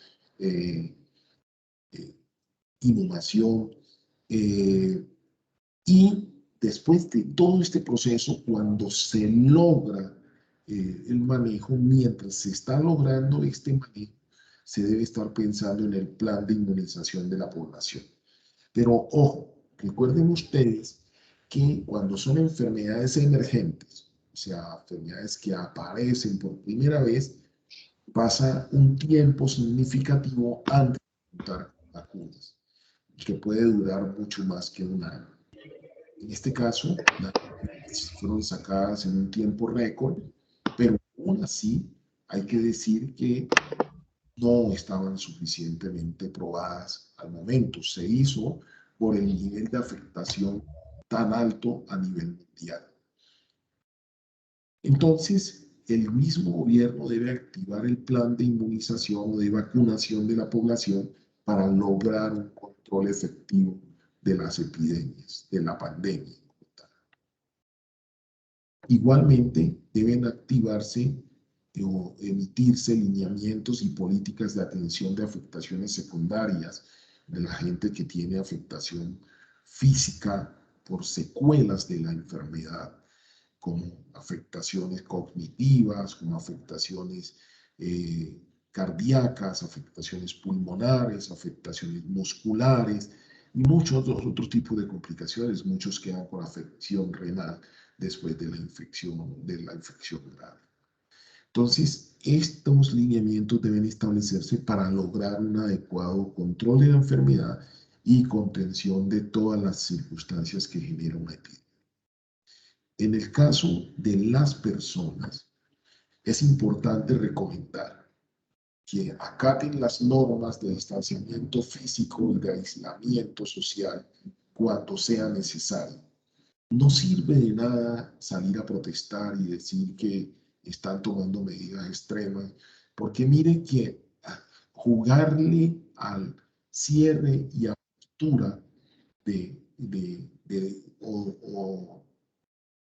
inhumación. Y después de todo este proceso, cuando se logra el manejo, mientras se está logrando este manejo, se debe estar pensando en el plan de inmunización de la población. Pero ojo, recuerden ustedes que cuando son enfermedades emergentes, o sea, enfermedades que aparecen por primera vez, pasa un tiempo significativo antes de contar con vacunas, que puede durar mucho más que un año. En este caso, las vacunas fueron sacadas en un tiempo récord, pero aún así hay que decir que no estaban suficientemente probadas al momento. Se hizo por el nivel de afectación tan alto a nivel mundial. Entonces, el mismo gobierno debe activar el plan de inmunización o de vacunación de la población para lograr un control efectivo de las epidemias, de la pandemia. Igualmente, deben activarse o emitirse lineamientos y políticas de atención de afectaciones secundarias de la gente que tiene afectación física por secuelas de la enfermedad, como afectaciones cognitivas, como afectaciones cardíacas, afectaciones pulmonares, afectaciones musculares y muchos otros tipos de complicaciones. Muchos quedan con afección renal después de la infección grave. Entonces, estos lineamientos deben establecerse para lograr un adecuado control de la enfermedad y contención de todas las circunstancias que generan una epidemia. En el caso de las personas, es importante recomendar que acaten las normas de distanciamiento físico y de aislamiento social cuando sea necesario. No sirve de nada salir a protestar y decir que están tomando medidas extremas, porque miren que jugarle al cierre y apertura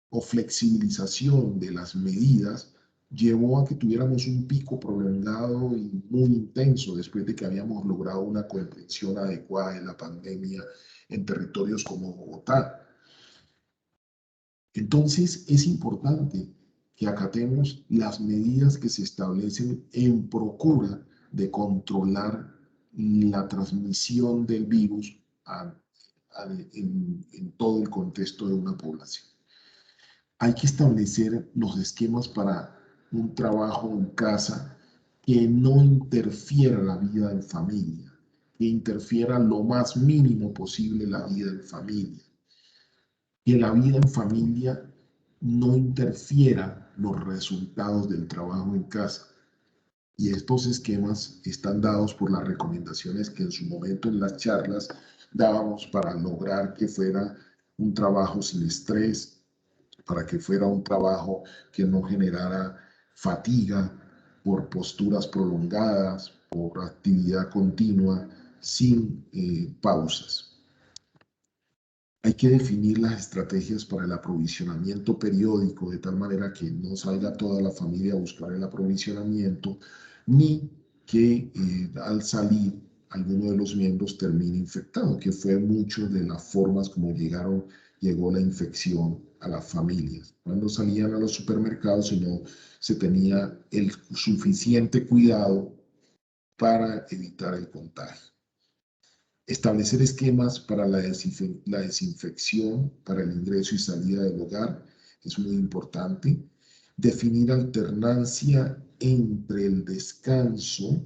o flexibilización de las medidas llevó a que tuviéramos un pico prolongado y muy intenso después de que habíamos logrado una contención adecuada de la pandemia en territorios como Bogotá. Entonces, es importante que acatemos las medidas que se establecen en procura de controlar la transmisión del virus en todo el contexto de una población. Hay que establecer los esquemas para un trabajo en casa que no interfiera la vida en familia, que interfiera lo más mínimo posible la vida en familia. Que la vida en familia no interfiera los resultados del trabajo en casa. Y estos esquemas están dados por las recomendaciones que en su momento en las charlas dábamos para lograr que fuera un trabajo sin estrés, para que fuera un trabajo que no generara fatiga por posturas prolongadas, por actividad continua, sin pausas. Hay que definir las estrategias para el aprovisionamiento periódico de tal manera que no salga toda la familia a buscar el aprovisionamiento, ni que al salir alguno de los miembros termine infectado, que fue mucho de las formas como llegó la infección a las familias. Cuando salían a los supermercados y no se tenía el suficiente cuidado para evitar el contagio. Establecer esquemas para la desinfección, para el ingreso y salida del hogar, es muy importante. Definir alternancia entre el descanso,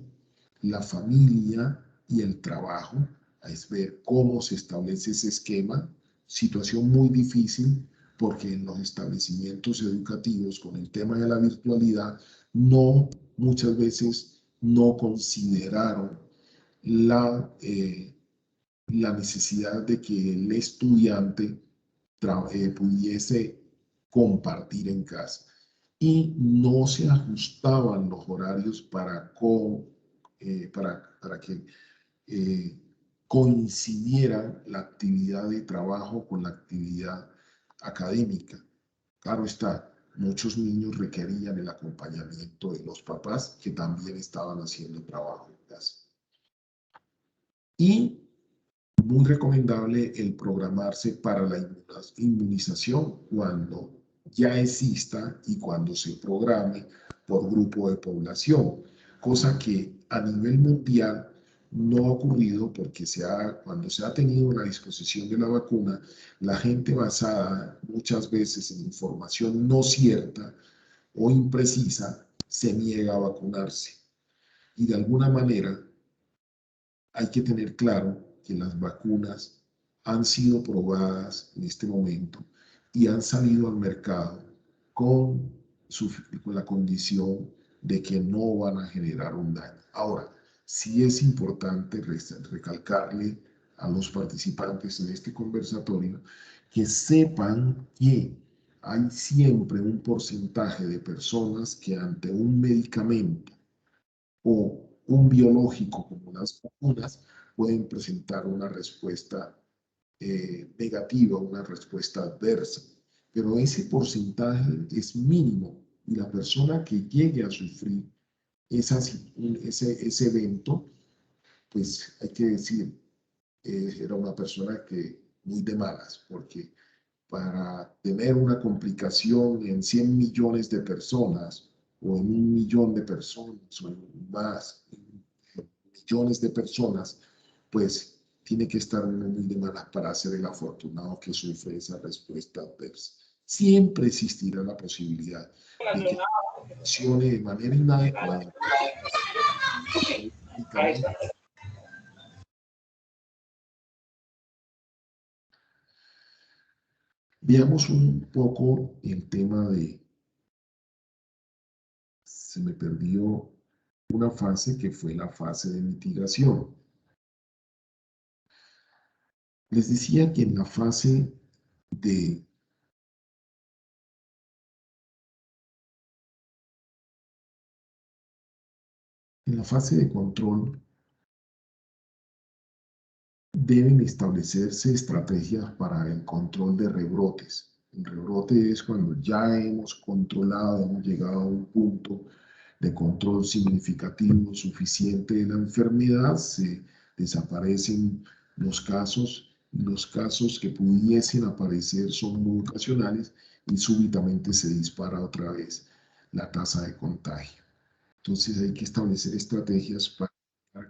la familia y el trabajo, es ver cómo se establece ese esquema. Situación muy difícil porque en los establecimientos educativos con el tema de la virtualidad muchas veces no consideraron la necesidad de que el estudiante pudiese compartir en casa y no se ajustaban los horarios para que coincidieran la actividad de trabajo con la actividad académica. Claro está, muchos niños requerían el acompañamiento de los papás que también estaban haciendo trabajo en casa. Y muy recomendable el programarse para la inmunización cuando ya exista y cuando se programe por grupo de población, cosa que a nivel mundial no ha ocurrido porque cuando se ha tenido la disposición de la vacuna, la gente basada muchas veces en información no cierta o imprecisa se niega a vacunarse. Y de alguna manera hay que tener claro que las vacunas han sido probadas en este momento y han salido al mercado con la condición de que no van a generar un daño. Ahora, sí es importante recalcarle a los participantes en este conversatorio que sepan que hay siempre un porcentaje de personas que ante un medicamento o un biológico como las vacunas pueden presentar una respuesta negativa, una respuesta adversa. Pero ese porcentaje es mínimo y la persona que llegue a sufrir ese evento, pues hay que decir, era una persona que muy de malas, porque para tener una complicación en 100 millones de personas o en 1 millón de personas o en más millones de personas, pues tiene que estar uno muy de malas para ser el afortunado que sufre esa respuesta adversa. Siempre existirá la posibilidad de que funcione de manera inadecuada. Veamos un poco el tema de... Se me perdió una fase que fue la fase de mitigación. Les decía que en la fase de control deben establecerse estrategias para el control de rebrotes. El rebrote es cuando ya hemos controlado, hemos llegado a un punto de control significativo, suficiente de la enfermedad, se desaparecen los casos que pudiesen aparecer son muy ocasionales y súbitamente se dispara otra vez la tasa de contagio. Entonces hay que establecer estrategias para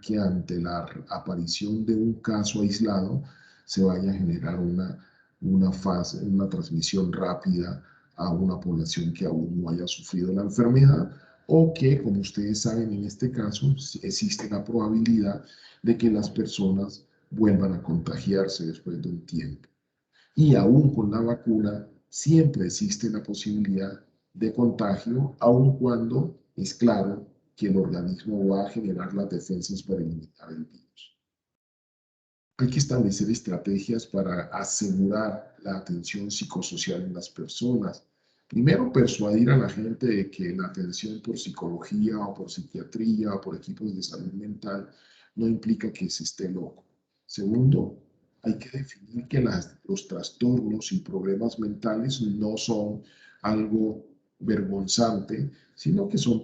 que ante la aparición de un caso aislado se vaya a generar una transmisión rápida a una población que aún no haya sufrido la enfermedad o que, como ustedes saben, en este caso existe la probabilidad de que las personas vuelvan a contagiarse después de un tiempo. Y aún con la vacuna siempre existe la posibilidad de contagio, aun cuando es claro que el organismo va a generar las defensas para eliminar el virus. Hay que establecer estrategias para asegurar la atención psicosocial en las personas. Primero, persuadir a la gente de que la atención por psicología o por psiquiatría o por equipos de salud mental no implica que se esté loco. Segundo, hay que definir que los trastornos y problemas mentales no son algo vergonzante, sino que son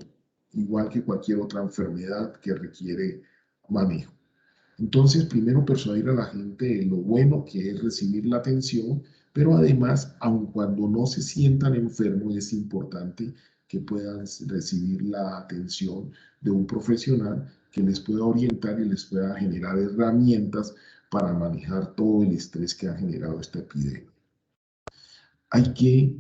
igual que cualquier otra enfermedad que requiere manejo. Entonces, primero persuadir a la gente de lo bueno que es recibir la atención, pero además, aun cuando no se sientan enfermos, es importante que puedan recibir la atención de un profesional que les pueda orientar y les pueda generar herramientas para manejar todo el estrés que ha generado esta epidemia. Hay que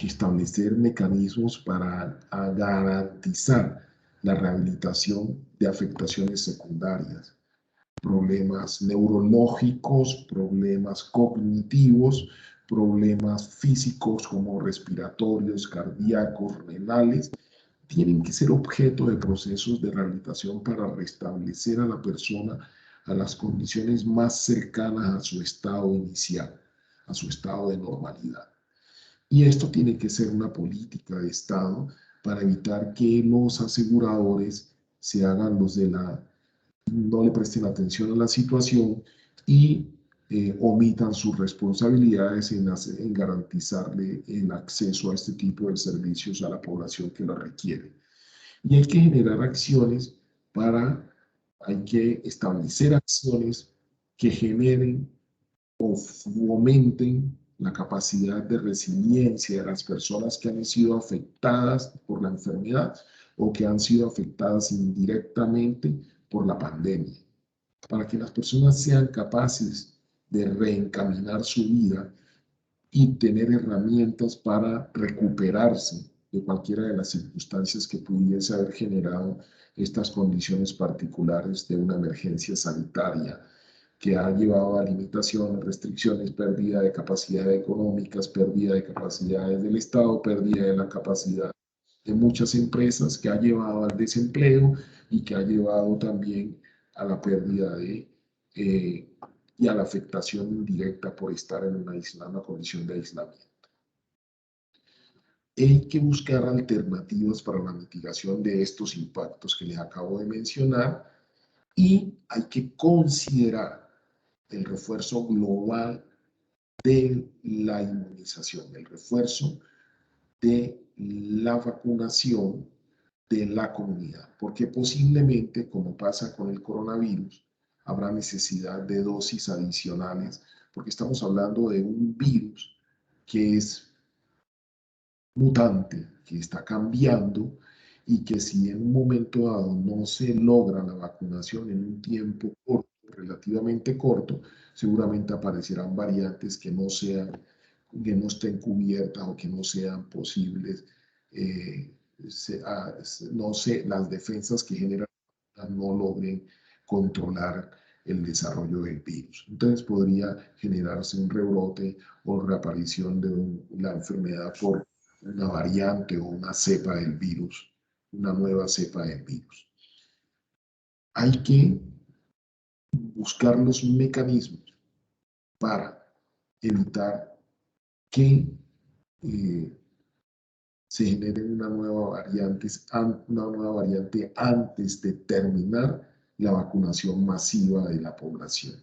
establecer mecanismos para garantizar la rehabilitación de afectaciones secundarias, problemas neurológicos, problemas cognitivos, problemas físicos como respiratorios, cardíacos, renales, tienen que ser objeto de procesos de rehabilitación para restablecer a la persona a las condiciones más cercanas a su estado inicial, a su estado de normalidad. Y esto tiene que ser una política de Estado para evitar que los aseguradores se hagan los de no le presten atención a la situación y omitan sus responsabilidades en garantizarle el acceso a este tipo de servicios a la población que lo requiere. Y hay que generar acciones hay que establecer acciones que generen o fomenten la capacidad de resiliencia de las personas que han sido afectadas por la enfermedad o que han sido afectadas indirectamente por la pandemia, para que las personas sean capaces de reencaminar su vida y tener herramientas para recuperarse de cualquiera de las circunstancias que pudiese haber generado estas condiciones particulares de una emergencia sanitaria que ha llevado a limitaciones, restricciones, pérdida de capacidades económicas, pérdida de capacidades del Estado, pérdida de la capacidad de muchas empresas, que ha llevado al desempleo y que ha llevado también a la pérdida y a la afectación indirecta por estar en una condición de aislamiento. Hay que buscar alternativas para la mitigación de estos impactos que les acabo de mencionar y hay que considerar el refuerzo global de la inmunización, el refuerzo de la vacunación de la comunidad, porque posiblemente, como pasa con el coronavirus, habrá necesidad de dosis adicionales, porque estamos hablando de un virus que es mutante, que está cambiando y que si en un momento dado no se logra la vacunación en un tiempo corto, relativamente corto, seguramente aparecerán variantes que no estén cubiertas o que no sean posibles, las defensas que generan no logren controlar el desarrollo del virus. Entonces podría generarse un rebrote o reaparición de la enfermedad por una variante o una cepa del virus, una nueva cepa del virus. Hay que buscar los mecanismos para evitar que se genere una nueva variante antes de terminar la vacunación masiva de la población.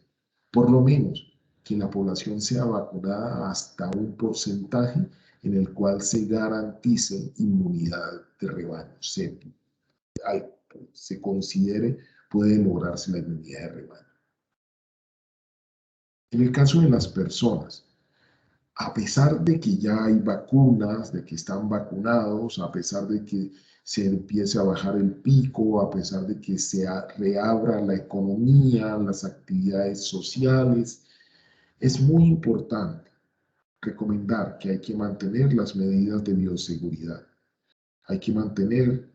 Por lo menos que la población sea vacunada hasta un porcentaje en el cual se garantice inmunidad de rebaño. Se considere puede lograrse la inmunidad de rebaño. En el caso de las personas, a pesar de que ya hay vacunas, de que están vacunados, a pesar de que se empiece a bajar el pico, a pesar de que se reabra la economía, las actividades sociales, es muy importante recomendar que hay que mantener las medidas de bioseguridad. Hay que mantener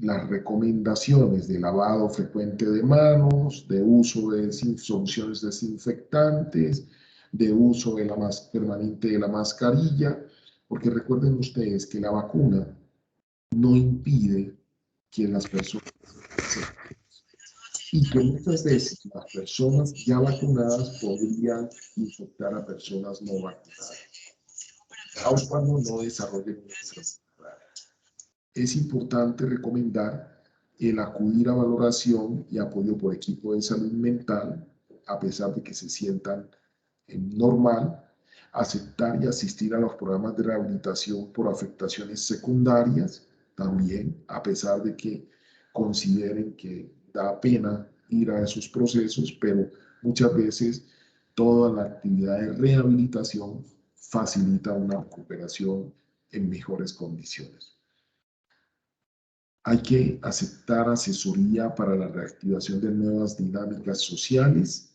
las recomendaciones de lavado frecuente de manos, de uso de soluciones desinfectantes, de uso de permanente de la mascarilla, porque recuerden ustedes que la vacuna no impide que las personas y que muchas veces las personas ya vacunadas podrían infectar a personas no vacunadas, aun cuando no desarrollen una enfermedad. Es importante recomendar el acudir a valoración y apoyo por equipo de salud mental, a pesar de que se sientan normal, aceptar y asistir a los programas de rehabilitación por afectaciones secundarias, también, a pesar de que consideren que da pena ir a esos procesos, pero muchas veces toda la actividad de rehabilitación facilita una recuperación en mejores condiciones. Hay que aceptar asesoría para la reactivación de nuevas dinámicas sociales.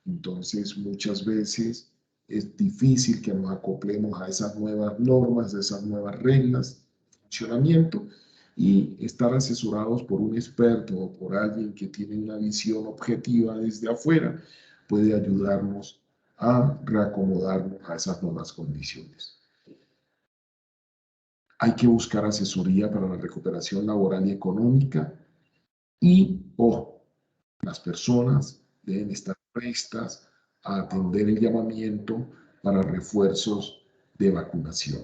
Entonces, muchas veces es difícil que nos acoplemos a esas nuevas normas, a esas nuevas reglas de funcionamiento, y estar asesorados por un experto o por alguien que tiene una visión objetiva desde afuera puede ayudarnos a reacomodarnos a esas nuevas condiciones. Hay que buscar asesoría para la recuperación laboral y económica y, ojo, las personas deben estar prestas a atender el llamamiento para refuerzos de vacunación.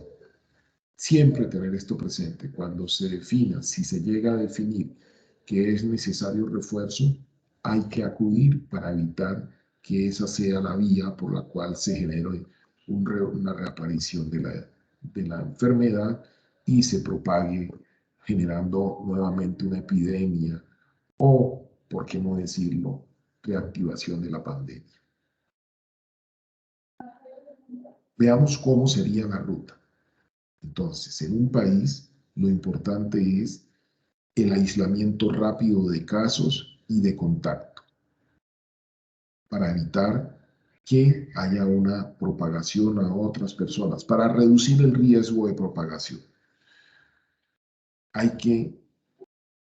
Siempre tener esto presente. Cuando se defina, si se llega a definir que es necesario refuerzo, hay que acudir para evitar que esa sea la vía por la cual se genere una reaparición de la enfermedad y se propague generando nuevamente una epidemia o, por qué no decirlo, reactivación de la pandemia. Veamos cómo sería la ruta. Entonces, en un país, lo importante es el aislamiento rápido de casos y de contacto para evitar que haya una propagación a otras personas, para reducir el riesgo de propagación. Hay que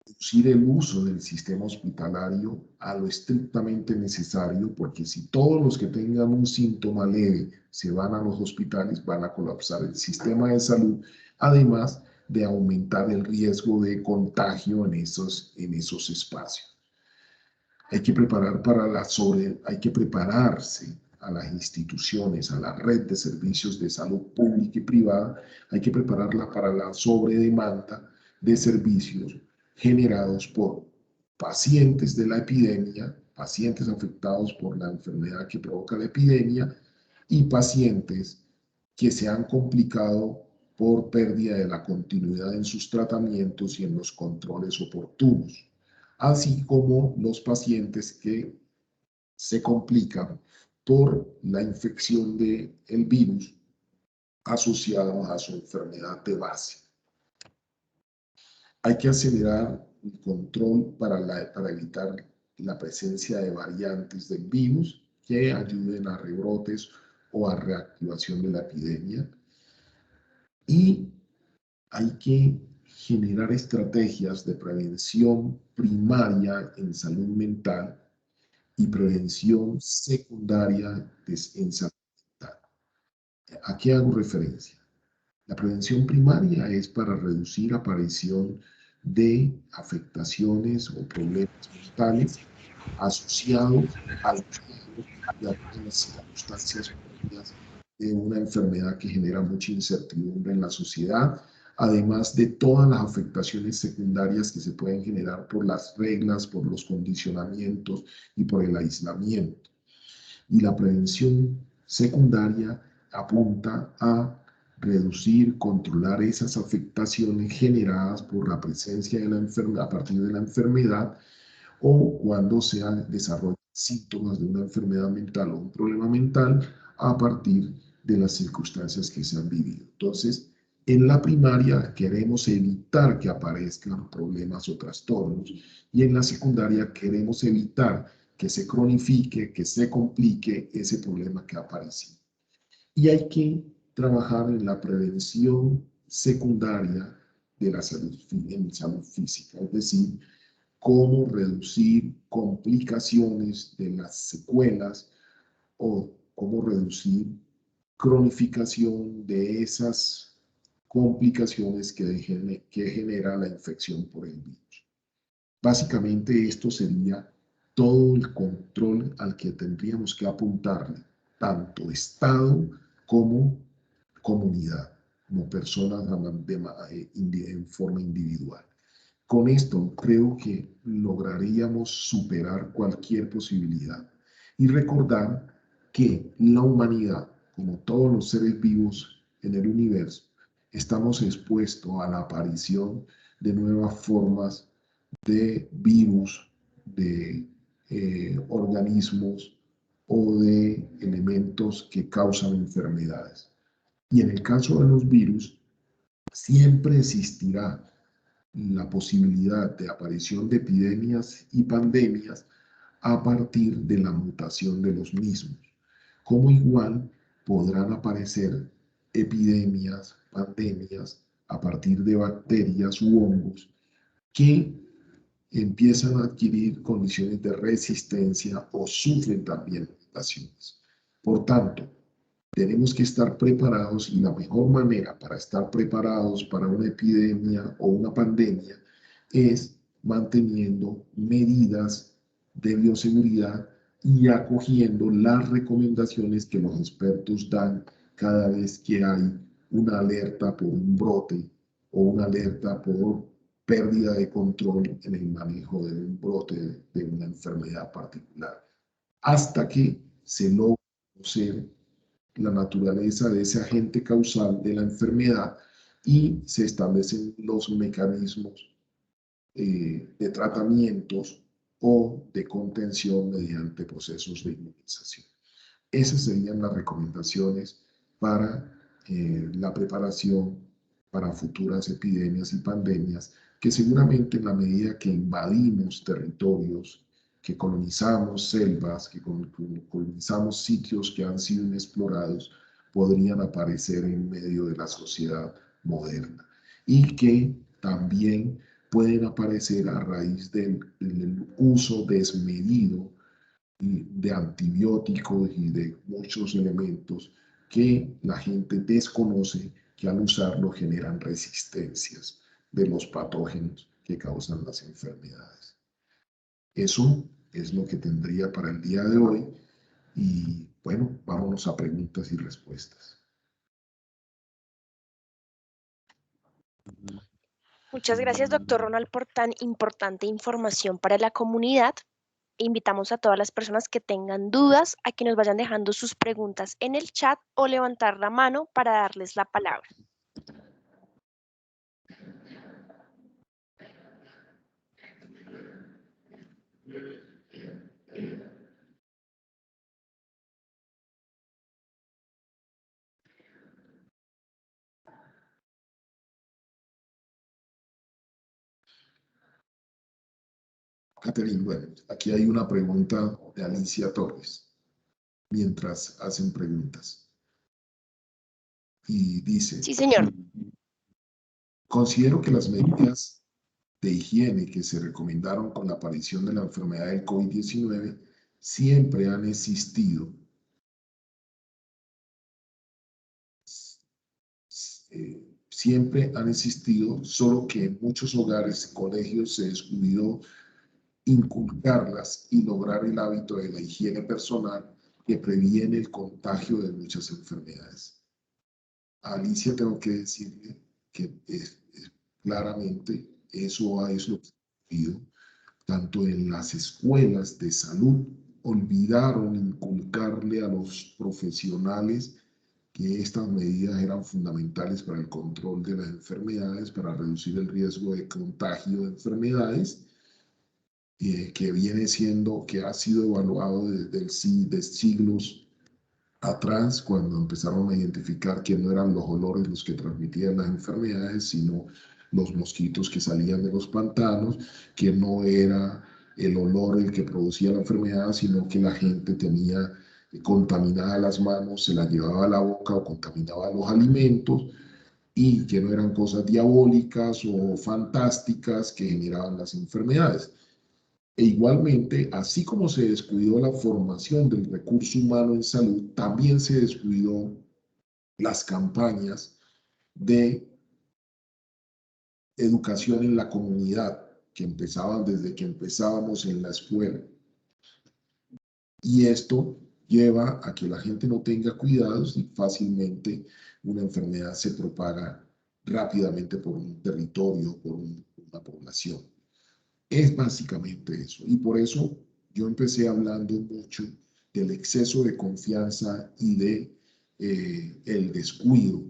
reducir el uso del sistema hospitalario a lo estrictamente necesario, porque si todos los que tengan un síntoma leve se van a los hospitales, van a colapsar el sistema de salud, además de aumentar el riesgo de contagio en esos espacios. Hay que hay que prepararse a las instituciones, a la red de servicios de salud pública y privada, hay que prepararla para la sobredemanda de servicios generados por pacientes de la epidemia, pacientes afectados por la enfermedad que provoca la epidemia y pacientes que se han complicado por pérdida de la continuidad en sus tratamientos y en los controles oportunos, así como los pacientes que se complican por la infección del virus asociado a su enfermedad de base. Hay que acelerar el control para evitar la presencia de variantes del virus que ayuden a rebrotes o a reactivación de la epidemia. Y hay que generar estrategias de prevención primaria en salud mental y prevención secundaria en salud mental. ¿A qué hago referencia? La prevención primaria es para reducir aparición de afectaciones o problemas mentales asociados a las circunstancias propias de una enfermedad que genera mucha incertidumbre en la sociedad, además de todas las afectaciones secundarias que se pueden generar por las reglas, por los condicionamientos y por el aislamiento. Y la prevención secundaria apunta a reducir, controlar esas afectaciones generadas por la presencia de la enfermedad a partir de la enfermedad o cuando se desarrollan síntomas de una enfermedad mental o un problema mental a partir de las circunstancias que se han vivido. Entonces, en la primaria queremos evitar que aparezcan problemas o trastornos y en la secundaria queremos evitar que se cronifique, que se complique ese problema que ha aparecido. Y hay que trabajar en la prevención secundaria de la salud física, es decir, cómo reducir complicaciones de las secuelas o cómo reducir cronificación de esas complicaciones que genera la infección por el virus. Básicamente esto sería todo el control al que tendríamos que apuntarle, tanto Estado como comunidad, como personas en forma individual. Con esto creo que lograríamos superar cualquier posibilidad y recordar que la humanidad, como todos los seres vivos en el universo, estamos expuestos a la aparición de nuevas formas de virus, de organismos o de elementos que causan enfermedades. Y en el caso de los virus, siempre existirá la posibilidad de aparición de epidemias y pandemias a partir de la mutación de los mismos. Como igual podrán aparecer epidemias, pandemias a partir de bacterias u hongos que empiezan a adquirir condiciones de resistencia o sufren también mutaciones. Por tanto, tenemos que estar preparados y la mejor manera para estar preparados para una epidemia o una pandemia es manteniendo medidas de bioseguridad y acogiendo las recomendaciones que los expertos dan cada vez que hay una alerta por un brote o una alerta por pérdida de control en el manejo de un brote de una enfermedad particular, hasta que se logre conocer la naturaleza de ese agente causal de la enfermedad y se establecen los mecanismos de tratamientos o de contención mediante procesos de inmunización. Esas serían las recomendaciones para la preparación para futuras epidemias y pandemias que seguramente en la medida que invadimos territorios, que colonizamos selvas, que colonizamos sitios que han sido inexplorados, podrían aparecer en medio de la sociedad moderna y que también pueden aparecer a raíz del uso desmedido de antibióticos y de muchos elementos que la gente desconoce, que al usarlo generan resistencias de los patógenos que causan las enfermedades. Eso es lo que tendría para el día de hoy y bueno, vámonos a preguntas y respuestas. Muchas gracias, doctor Ronald, por tan importante información para la comunidad. Invitamos a todas las personas que tengan dudas a que nos vayan dejando sus preguntas en el chat o levantar la mano para darles la palabra. Catherine, bueno, aquí hay una pregunta de Alicia Torres, mientras hacen preguntas. Y dice, Sí, señor. considero que las medidas de higiene que se recomendaron con la aparición de la enfermedad del COVID-19 siempre han existido. Siempre han existido, solo que en muchos hogares, colegios se descuidó inculcarlas y lograr el hábito de la higiene personal que previene el contagio de muchas enfermedades. A Alicia tengo que decirle que claramente eso es lo que ha ocurrido, tanto en las escuelas de salud, olvidaron inculcarle a los profesionales que estas medidas eran fundamentales para el control de las enfermedades, para reducir el riesgo de contagio de enfermedades, que viene siendo, que ha sido evaluado desde siglos atrás, cuando empezaron a identificar que no eran los olores los que transmitían las enfermedades, sino los mosquitos que salían de los pantanos, que no era el olor el que producía la enfermedad, sino que la gente tenía contaminadas las manos, se las llevaba a la boca o contaminaba los alimentos, y que no eran cosas diabólicas o fantásticas que generaban las enfermedades. E igualmente, así como se descuidó la formación del recurso humano en salud, también se descuidó las campañas de educación en la comunidad, que empezaban desde que empezábamos en la escuela. Y esto lleva a que la gente no tenga cuidados y fácilmente una enfermedad se propaga rápidamente por un territorio, por una población. Es básicamente eso. Y por eso yo empecé hablando mucho del exceso de confianza y de el descuido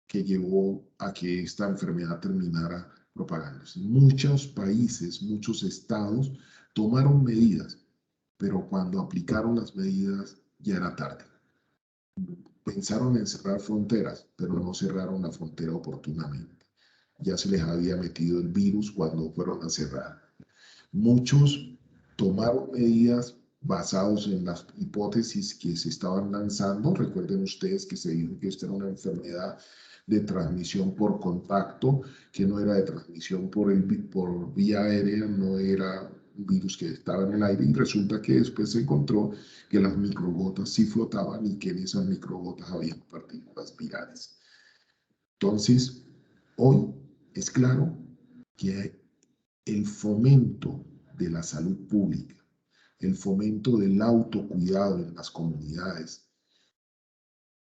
que llevó a que esta enfermedad terminara propagándose. Muchos países, muchos estados tomaron medidas, pero cuando aplicaron las medidas ya era tarde. Pensaron en cerrar fronteras, pero no cerraron la frontera oportunamente. Ya se les había metido el virus cuando fueron a cerrar. Muchos tomaron medidas basados en las hipótesis que se estaban lanzando. Recuerden ustedes que se dijo que esta era una enfermedad de transmisión por contacto, que no era de transmisión por vía aérea, no era un virus que estaba en el aire, y resulta que después se encontró que las microgotas sí flotaban y que en esas microgotas había partículas virales. Entonces, hoy es claro que el fomento de la salud pública, el fomento del autocuidado en las comunidades,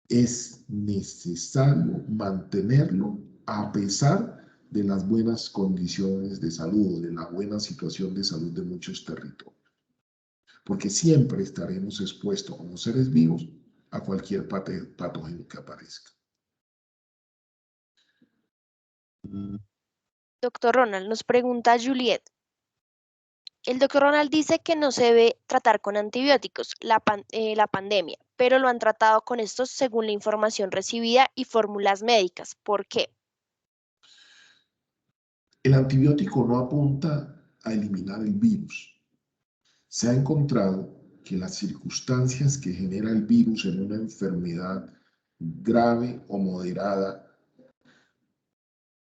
es necesario mantenerlo a pesar de las buenas condiciones de salud, de la buena situación de salud de muchos territorios. Porque siempre estaremos expuestos como seres vivos a cualquier patógeno que aparezca. Doctor Ronald, nos pregunta Juliet. El doctor Ronald dice que no se debe tratar con antibióticos la pandemia, pero lo han tratado con estos según la información recibida y fórmulas médicas. ¿Por qué? El antibiótico no apunta a eliminar el virus. Se ha encontrado que las circunstancias que genera el virus en una enfermedad grave o moderada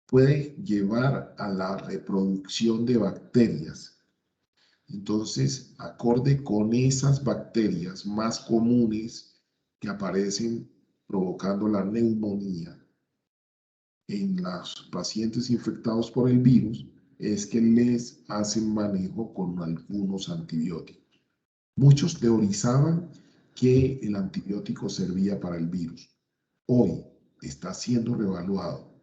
puede llevar a la reproducción de bacterias. Entonces, acorde con esas bacterias más comunes que aparecen provocando la neumonía en los pacientes infectados por el virus, es que les hacen manejo con algunos antibióticos. Muchos teorizaban que el antibiótico servía para el virus. Hoy está siendo reevaluado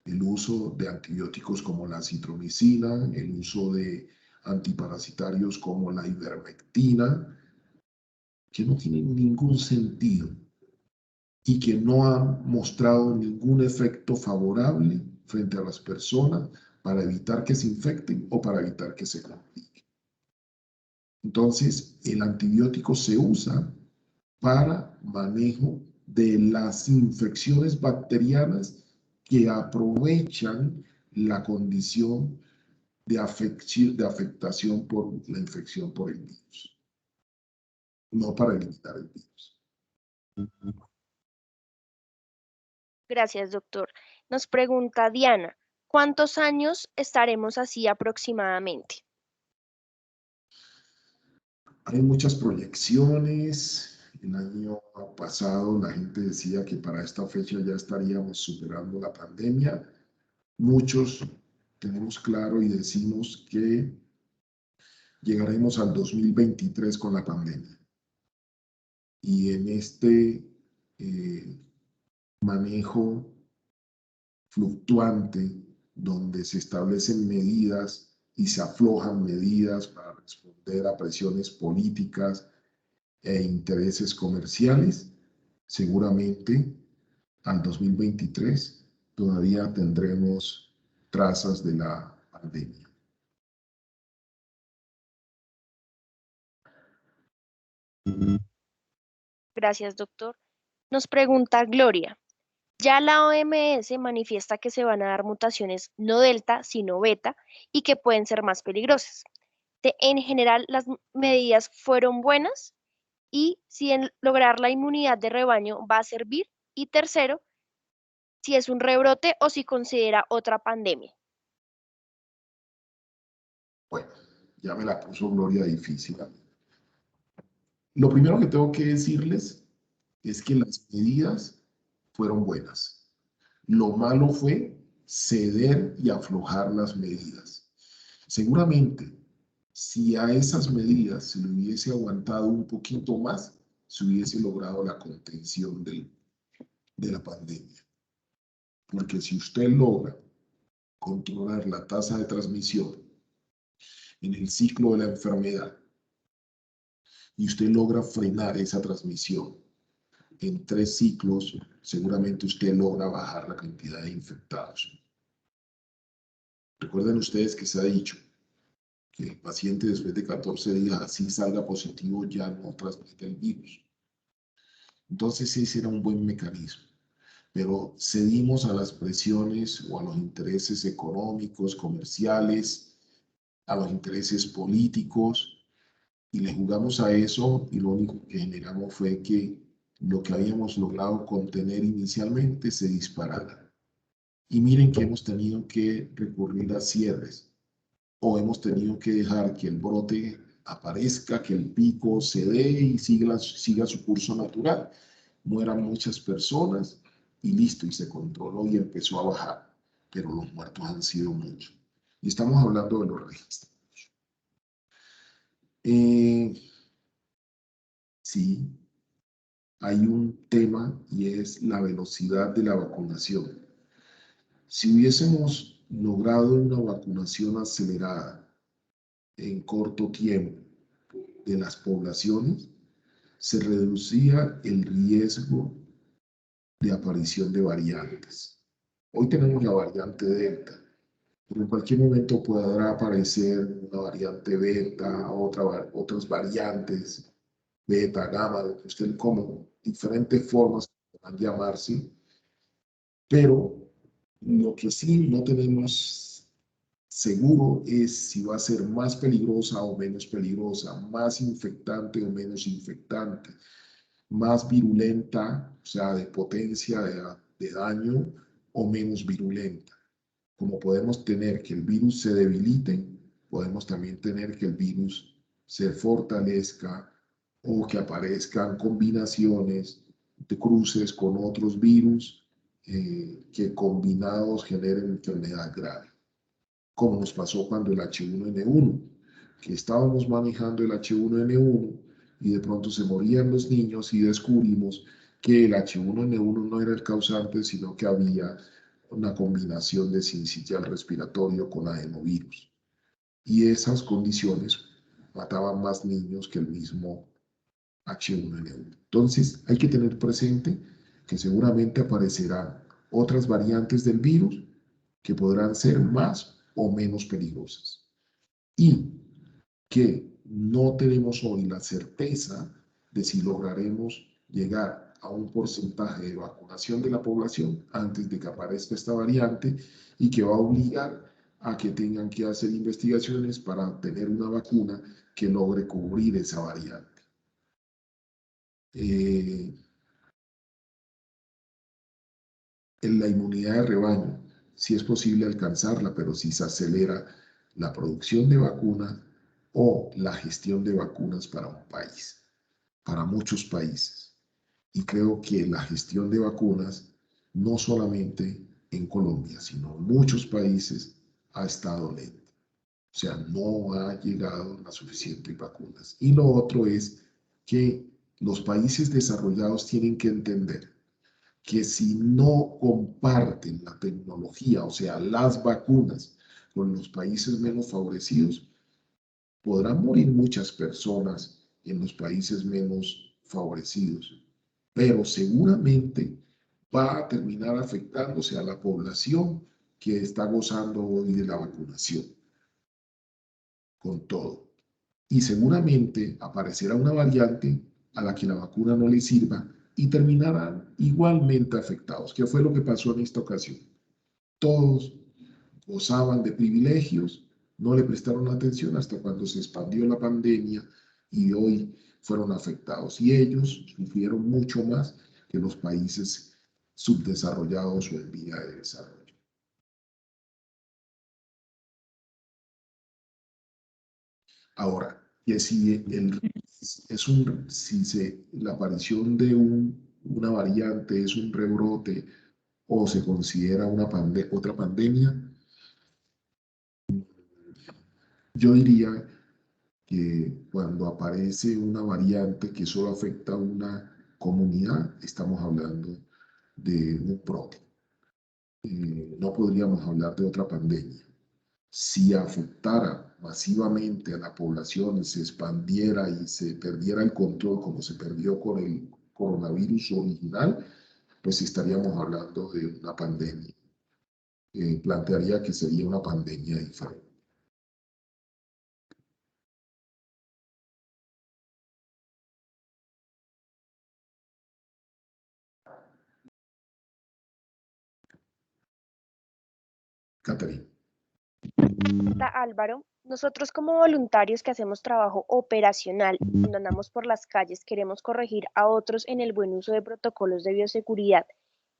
el uso de antibióticos como la citromicina, el uso de antiparasitarios como la ivermectina, que no tienen ningún sentido y que no han mostrado ningún efecto favorable frente a las personas para evitar que se infecten o para evitar que se compliquen. Entonces, el antibiótico se usa para manejo de las infecciones bacterianas que aprovechan la condición de afectación por la infección por el virus, no para eliminar el virus. Gracias, doctor. Nos pregunta Diana, ¿cuántos años estaremos así aproximadamente? Hay muchas proyecciones. El año pasado la gente decía que para esta fecha ya estaríamos superando la pandemia. Muchos tenemos claro y decimos que llegaremos al 2023 con la pandemia. Y en este manejo fluctuante, donde se establecen medidas y se aflojan medidas para responder a presiones políticas e intereses comerciales, seguramente al 2023 todavía tendremos trazas de la pandemia. Gracias, doctor. Nos pregunta Gloria. Ya la OMS manifiesta que se van a dar mutaciones no delta, sino beta, y que pueden ser más peligrosas. En general, las medidas fueron buenas y si en lograr la inmunidad de rebaño va a servir. Y tercero, si es un rebrote o si considera otra pandemia. Bueno, Ya me la puso Gloria difícil. Lo primero que tengo que decirles es que las medidas fueron buenas. Lo malo fue ceder y aflojar las medidas. Seguramente, si a esas medidas se le hubiese aguantado un poquito más, se hubiese logrado la contención de la pandemia. Porque si usted logra controlar la tasa de transmisión en el ciclo de la enfermedad y usted logra frenar esa transmisión en 3 ciclos, seguramente usted logra bajar la cantidad de infectados. Recuerden ustedes que se ha dicho que el paciente después de 14 días, así salga positivo, ya no transmite el virus. Entonces ese era un buen mecanismo. Pero cedimos a las presiones o a los intereses económicos, comerciales, a los intereses políticos, y le jugamos a eso, y lo único que generamos fue que lo que habíamos logrado contener inicialmente se disparara. Y miren que hemos tenido que recurrir a cierres, o hemos tenido que dejar que el brote aparezca, que el pico se dé y siga su curso natural. Mueran muchas personas y listo, y se controló y empezó a bajar, pero los muertos han sido muchos. Y estamos hablando de los registros. Sí, hay un tema y es la velocidad de la vacunación. Si hubiésemos logrado una vacunación acelerada en corto tiempo de las poblaciones, se reducía el riesgo de aparición de variantes. Hoy tenemos la variante Delta, pero en cualquier momento podrá aparecer una variante Beta, otras variantes, Beta, Gamma, lo que usted como diferentes formas que podrán llamarse, pero lo que sí no tenemos seguro es si va a ser más peligrosa o menos peligrosa, más infectante o menos infectante, más virulenta, o sea, de potencia, de daño, o menos virulenta. Como podemos tener que el virus se debilite, podemos también tener que el virus se fortalezca o que aparezcan combinaciones de cruces con otros virus que combinados generen enfermedad grave. Como nos pasó cuando el H1N1, que estábamos manejando el H1N1 y de pronto se morían los niños y descubrimos que el H1N1 no era el causante, sino que había una combinación de sincitial respiratorio con adenovirus. Y esas condiciones mataban más niños que el mismo H1N1. Entonces hay que tener presente que seguramente aparecerán otras variantes del virus que podrán ser más o menos peligrosas. Y que no tenemos hoy la certeza de si lograremos llegar a un porcentaje de vacunación de la población antes de que aparezca esta variante y que va a obligar a que tengan que hacer investigaciones para tener una vacuna que logre cubrir esa variante. En la inmunidad de rebaño, sí es posible alcanzarla, pero si se acelera la producción de vacunas o la gestión de vacunas para un país, para muchos países. Y creo que la gestión de vacunas, no solamente en Colombia, sino en muchos países, ha estado lenta. O sea, no ha llegado las suficientes vacunas. Y lo otro es que los países desarrollados tienen que entender que si no comparten la tecnología, o sea, las vacunas con los países menos favorecidos, podrán morir muchas personas en los países menos favorecidos, pero seguramente va a terminar afectándose a la población que está gozando hoy de la vacunación, con todo. Y seguramente aparecerá una variante a la que la vacuna no le sirva y terminarán igualmente afectados. ¿Qué fue lo que pasó en esta ocasión? Todos gozaban de privilegios, no le prestaron atención hasta cuando se expandió la pandemia y hoy fueron afectados. Y ellos sufrieron mucho más que los países subdesarrollados o en vía de desarrollo. Ahora, que si la aparición de una variante es un rebrote o se considera otra pandemia, yo diría que cuando aparece una variante que solo afecta a una comunidad, estamos hablando de un brote. No podríamos hablar de otra pandemia. Si afectara masivamente a la población, se expandiera y se perdiera el control como se perdió con el coronavirus original, pues estaríamos hablando de una pandemia. Plantearía que sería una pandemia diferente. Caterina. Álvaro, nosotros como voluntarios que hacemos trabajo operacional, cuando andamos por las calles, queremos corregir a otros en el buen uso de protocolos de bioseguridad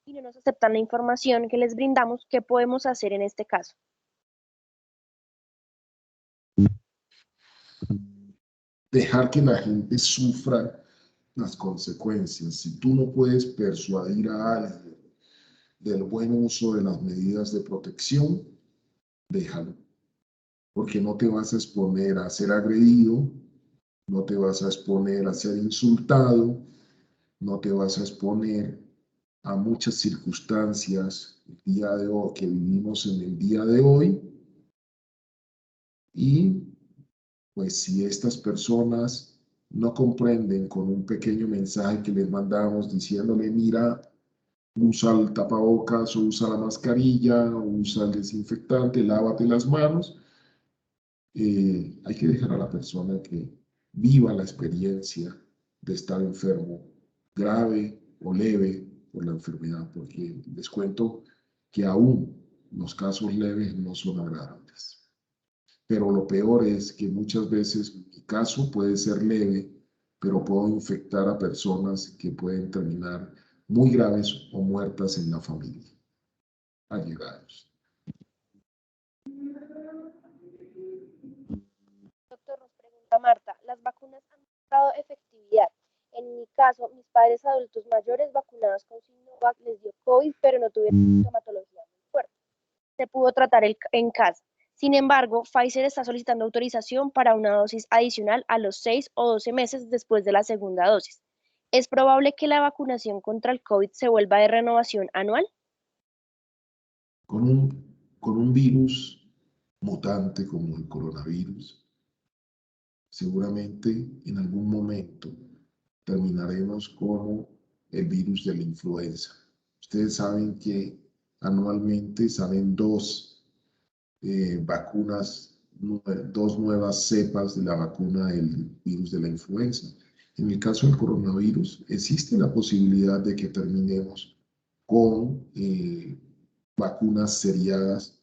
y no nos aceptan la información que les brindamos, ¿qué podemos hacer en este caso? Dejar que la gente sufra las consecuencias. Si tú no puedes persuadir a alguien del buen uso de las medidas de protección, déjalo. Porque no te vas a exponer a ser agredido, no te vas a exponer a ser insultado, no te vas a exponer a muchas circunstancias el día de hoy, que vivimos en el día de hoy. Y pues si estas personas no comprenden con un pequeño mensaje que les mandamos diciéndole, mira, usa el tapabocas, o usa la mascarilla, o usa el desinfectante, lávate las manos, hay que dejar a la persona que viva la experiencia de estar enfermo, grave o leve por la enfermedad, porque les cuento que aún los casos leves no son agradables. Pero lo peor es que muchas veces mi caso puede ser leve, pero puedo infectar a personas que pueden terminar muy graves o muertas en la familia. Allegados. Doctor, nos pregunta Marta, ¿las vacunas han dado efectividad? En mi caso, mis padres adultos mayores vacunados con Sinovac les dio COVID, pero no tuvieron sintomatología muy fuerte. Se pudo tratar en casa. Sin embargo, Pfizer está solicitando autorización para una dosis adicional a los 6 o 12 meses después de la segunda dosis. ¿Es probable que la vacunación contra el COVID se vuelva de renovación anual? Con un virus mutante como el coronavirus, seguramente en algún momento terminaremos como el virus de la influenza. Ustedes saben que anualmente salen dos vacunas, dos nuevas cepas de la vacuna del virus de la influenza. En el caso del coronavirus, existe la posibilidad de que terminemos con vacunas seriadas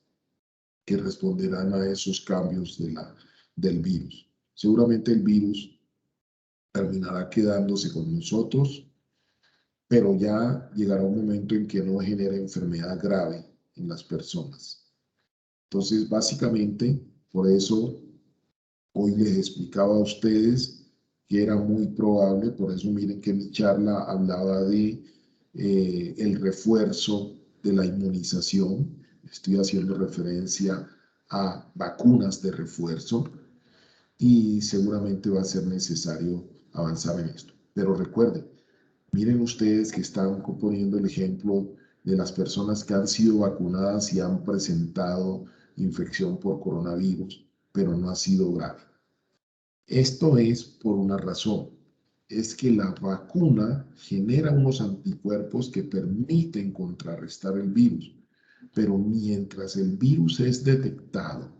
que responderán a esos cambios del virus. Seguramente el virus terminará quedándose con nosotros, pero ya llegará un momento en que no genere enfermedad grave en las personas. Entonces, básicamente, por eso hoy les explicaba a ustedes que era muy probable, por eso miren que mi charla hablaba de el refuerzo de la inmunización. Estoy haciendo referencia a vacunas de refuerzo y seguramente va a ser necesario avanzar en esto. Pero recuerden, miren ustedes que están poniendo el ejemplo de las personas que han sido vacunadas y han presentado infección por coronavirus, pero no ha sido grave. Esto es por una razón, es que la vacuna genera unos anticuerpos que permiten contrarrestar el virus, pero mientras el virus es detectado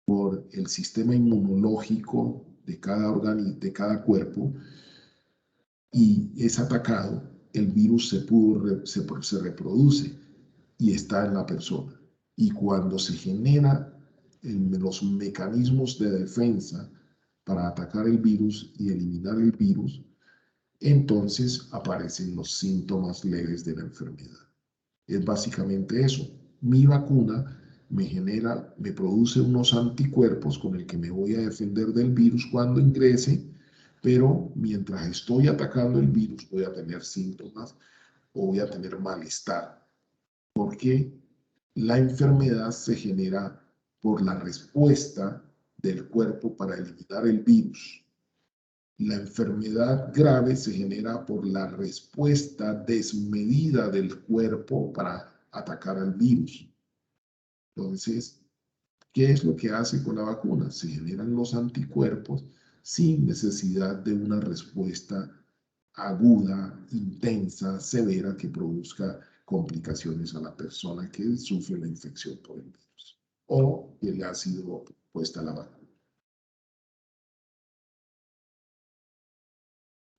por el sistema inmunológico de cada cuerpo y es atacado, el virus se reproduce y está en la persona. Y cuando se generan los mecanismos de defensa para atacar el virus y eliminar el virus, entonces aparecen los síntomas leves de la enfermedad. Es básicamente eso. Mi vacuna me produce unos anticuerpos con el que me voy a defender del virus cuando ingrese, pero mientras estoy atacando el virus voy a tener síntomas o voy a tener malestar, porque la enfermedad se genera por la respuesta del cuerpo para eliminar el virus. La enfermedad grave se genera por la respuesta desmedida del cuerpo para atacar al virus. Entonces, ¿qué es lo que hace con la vacuna? Se generan los anticuerpos sin necesidad de una respuesta aguda, intensa, severa, que produzca complicaciones a la persona que sufre la infección por el virus o que le ha sido puesta la vacuna.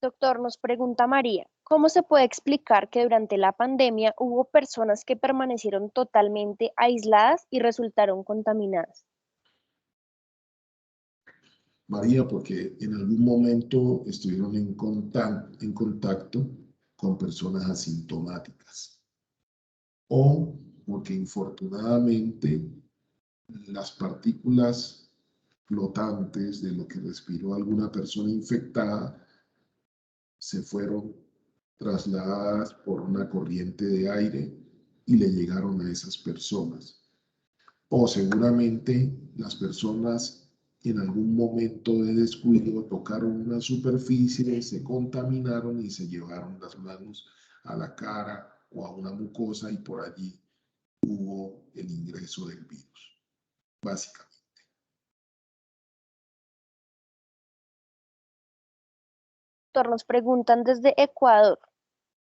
Doctor, nos pregunta María, ¿cómo se puede explicar que durante la pandemia hubo personas que permanecieron totalmente aisladas y resultaron contaminadas? María, porque en algún momento estuvieron en contacto con personas asintomáticas o porque infortunadamente las partículas flotantes de lo que respiró alguna persona infectada se fueron trasladadas por una corriente de aire y le llegaron a esas personas. O seguramente las personas en algún momento de descuido tocaron una superficie, se contaminaron y se llevaron las manos a la cara o a una mucosa y por allí hubo el ingreso del virus, básicamente. Doctor, nos preguntan desde Ecuador.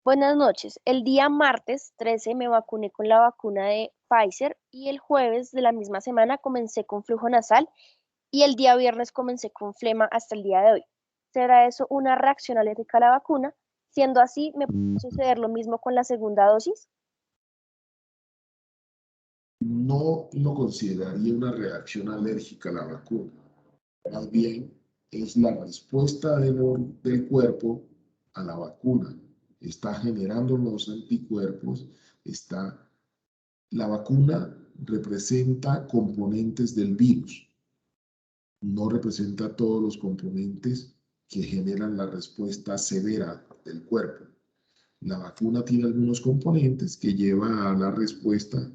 Buenas noches. El día martes 13 me vacuné con la vacuna de Pfizer y el jueves de la misma semana comencé con flujo nasal y el día viernes comencé con flema hasta el día de hoy. ¿Será eso una reacción alérgica a la vacuna? Siendo así, ¿me puede suceder lo mismo con la segunda dosis? No lo consideraría una reacción alérgica a la vacuna. Más bien es la respuesta del cuerpo a la vacuna. Está generando los anticuerpos, la vacuna representa componentes del virus, no representa todos los componentes que generan la respuesta severa del cuerpo. La vacuna tiene algunos componentes que lleva a la respuesta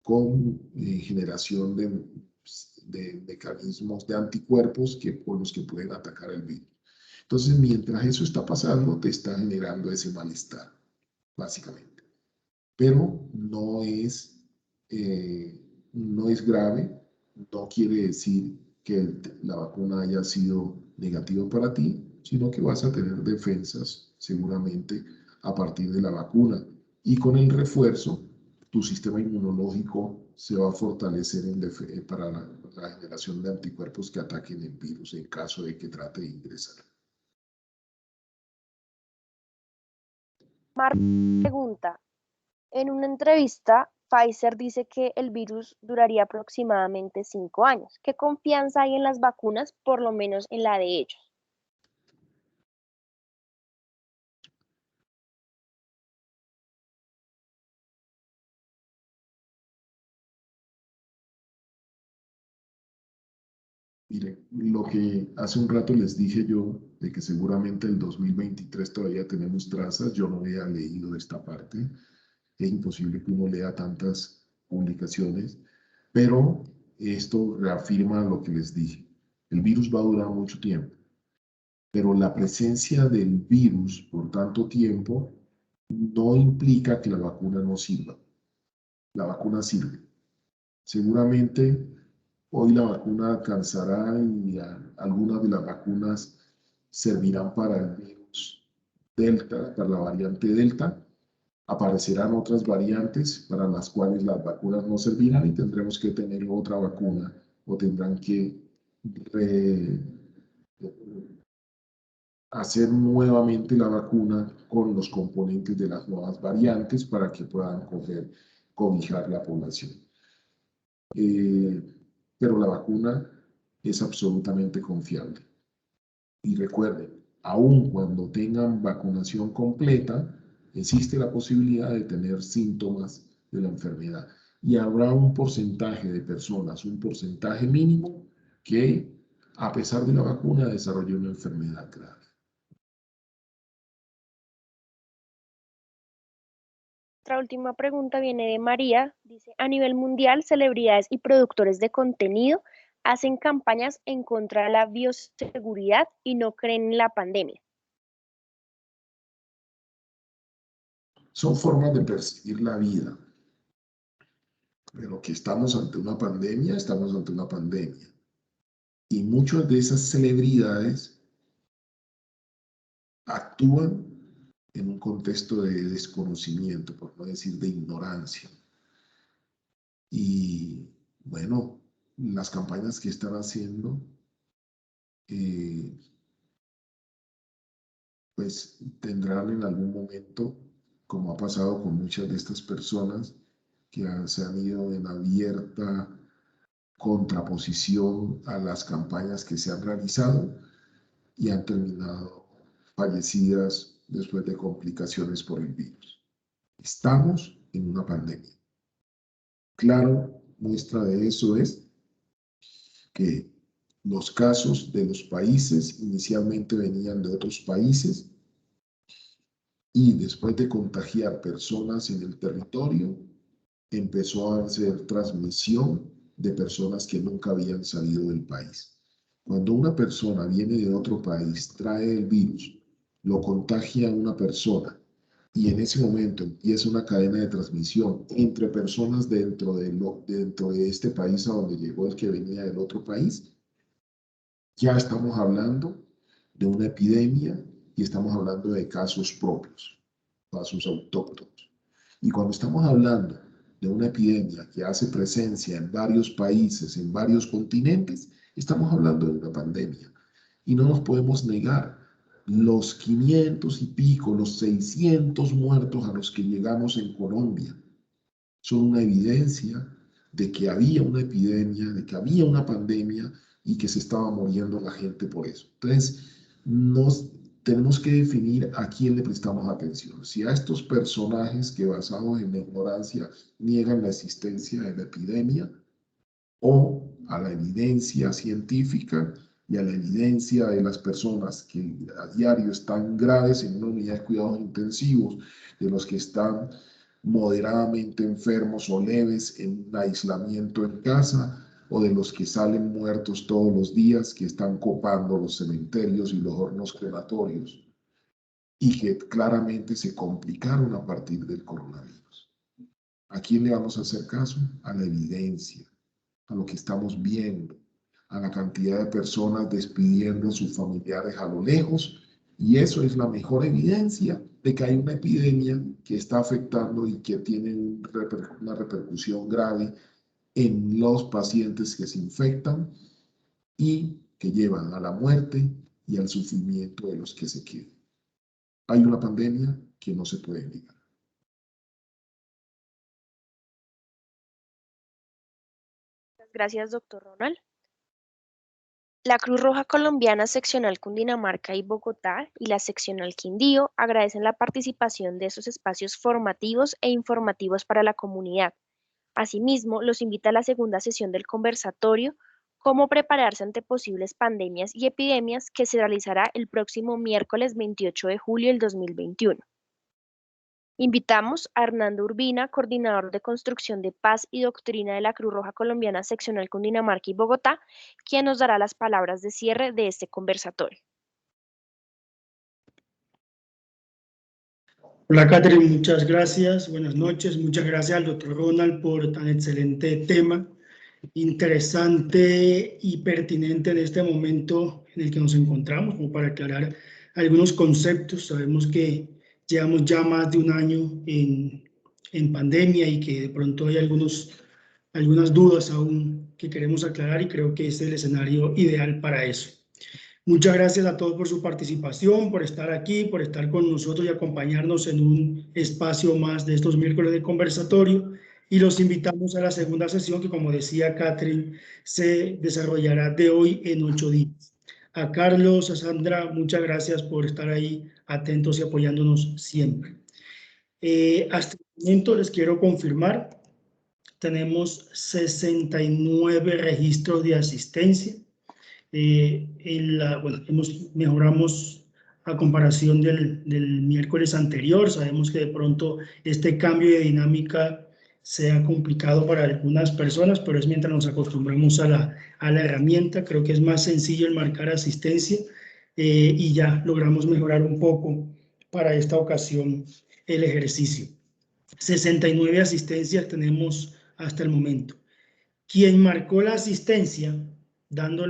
con generación de mecanismos de anticuerpos por los que pueden atacar el virus. Entonces, mientras eso está pasando, te está generando ese malestar, básicamente. Pero no es grave, no quiere decir que la vacuna haya sido negativa para ti, sino que vas a tener defensas seguramente a partir de la vacuna. Y con el refuerzo, tu sistema inmunológico se va a fortalecer para la generación de anticuerpos que ataquen el virus en caso de que trate de ingresar. Marta pregunta, en una entrevista, Pfizer dice que el virus duraría aproximadamente 5 años. ¿Qué confianza hay en las vacunas, por lo menos en la de ellos? Mire, lo que hace un rato les dije yo, de que seguramente el 2023 todavía tenemos trazas, yo no había leído esta parte. Es imposible que uno lea tantas publicaciones, pero esto reafirma lo que les dije. El virus va a durar mucho tiempo, pero la presencia del virus por tanto tiempo no implica que la vacuna no sirva. La vacuna sirve. Seguramente hoy la vacuna alcanzará y algunas de las vacunas servirán para el virus Delta, para la variante Delta. Aparecerán otras variantes para las cuales las vacunas no servirán y tendremos que tener otra vacuna o tendrán que hacer nuevamente la vacuna con los componentes de las nuevas variantes para que puedan cobijar la población. Pero la vacuna es absolutamente confiable. Y recuerden, aun cuando tengan vacunación completa, existe la posibilidad de tener síntomas de la enfermedad. y habrá un porcentaje de personas, un porcentaje mínimo, que a pesar de la vacuna desarrolló una enfermedad grave. Nuestra última pregunta viene de María. Dice, a nivel mundial, celebridades y productores de contenido hacen campañas en contra de la bioseguridad y no creen en la pandemia. Son formas de percibir la vida. Pero que estamos ante una pandemia, estamos ante una pandemia. Y muchas de esas celebridades actúan en un contexto de desconocimiento, por no decir de ignorancia. Y bueno, las campañas que están haciendo, pues tendrán en algún momento, como ha pasado con muchas de estas personas, que se han ido en abierta contraposición a las campañas que se han realizado y han terminado fallecidas después de complicaciones por el virus. Estamos en una pandemia. Claro, muestra de eso es que los casos de los países inicialmente venían de otros países y después de contagiar personas en el territorio, empezó a hacer transmisión de personas que nunca habían salido del país. Cuando una persona viene de otro país, trae el virus, lo contagia a una persona y en ese momento empieza una cadena de transmisión entre personas dentro de este país a donde llegó el que venía del otro país, ya estamos hablando de una epidemia y estamos hablando de casos propios, casos autóctonos. Y cuando estamos hablando de una epidemia que hace presencia en varios países, en varios continentes, estamos hablando de una pandemia. Y no nos podemos negar los 500 y pico, los 600 muertos a los que llegamos en Colombia. Son una evidencia de que había una epidemia, de que había una pandemia y que se estaba muriendo la gente por eso. Entonces, tenemos que definir a quién le prestamos atención. Si a estos personajes que basados en la ignorancia niegan la existencia de la epidemia, o a la evidencia científica y a la evidencia de las personas que a diario están graves en una unidad de cuidados intensivos, de los que están moderadamente enfermos o leves en aislamiento en casa, o de los que salen muertos todos los días, que están copando los cementerios y los hornos crematorios, y que claramente se complicaron a partir del coronavirus. ¿A quién le vamos a hacer caso? A la evidencia, a lo que estamos viendo, a la cantidad de personas despidiendo a sus familiares a lo lejos, y eso es la mejor evidencia de que hay una epidemia que está afectando y que tiene una repercusión grave en los pacientes que se infectan y que llevan a la muerte y al sufrimiento de los que se quedan. Hay una pandemia que no se puede negar. Gracias, doctor Ronald. La Cruz Roja Colombiana Seccional Cundinamarca y Bogotá y la Seccional Quindío agradecen la participación de esos espacios formativos e informativos para la comunidad. Asimismo, los invita a la segunda sesión del conversatorio Cómo prepararse ante posibles pandemias y epidemias, que se realizará el próximo miércoles 28 de julio del 2021. Invitamos a Hernando Urbina, coordinador de Construcción de Paz y Doctrina de la Cruz Roja Colombiana Seccional Cundinamarca y Bogotá, quien nos dará las palabras de cierre de este conversatorio. Hola, Catherine, muchas gracias. Buenas noches. Muchas gracias al doctor Ronald por tan excelente tema, interesante y pertinente en este momento en el que nos encontramos, como para aclarar algunos conceptos. Sabemos que llevamos ya más de un año en pandemia y que de pronto hay algunas dudas aún que queremos aclarar, y creo que este es el escenario ideal para eso. Muchas gracias a todos por su participación, por estar aquí, por estar con nosotros y acompañarnos en un espacio más de estos miércoles de conversatorio. Y los invitamos a la segunda sesión que, como decía Catherine, se desarrollará de hoy en 8 días. A Carlos, a Sandra, muchas gracias por estar ahí atentos y apoyándonos siempre. Hasta el momento les quiero confirmar tenemos 69 registros de asistencia. Mejoramos a comparación del miércoles anterior. Sabemos que de pronto este cambio de dinámica sea complicado para algunas personas, pero es mientras nos acostumbramos a la herramienta. Creo que es más sencillo el marcar asistencia y ya logramos mejorar un poco para esta ocasión el ejercicio. 69 asistencias tenemos hasta el momento. Quien marcó la asistencia, dándole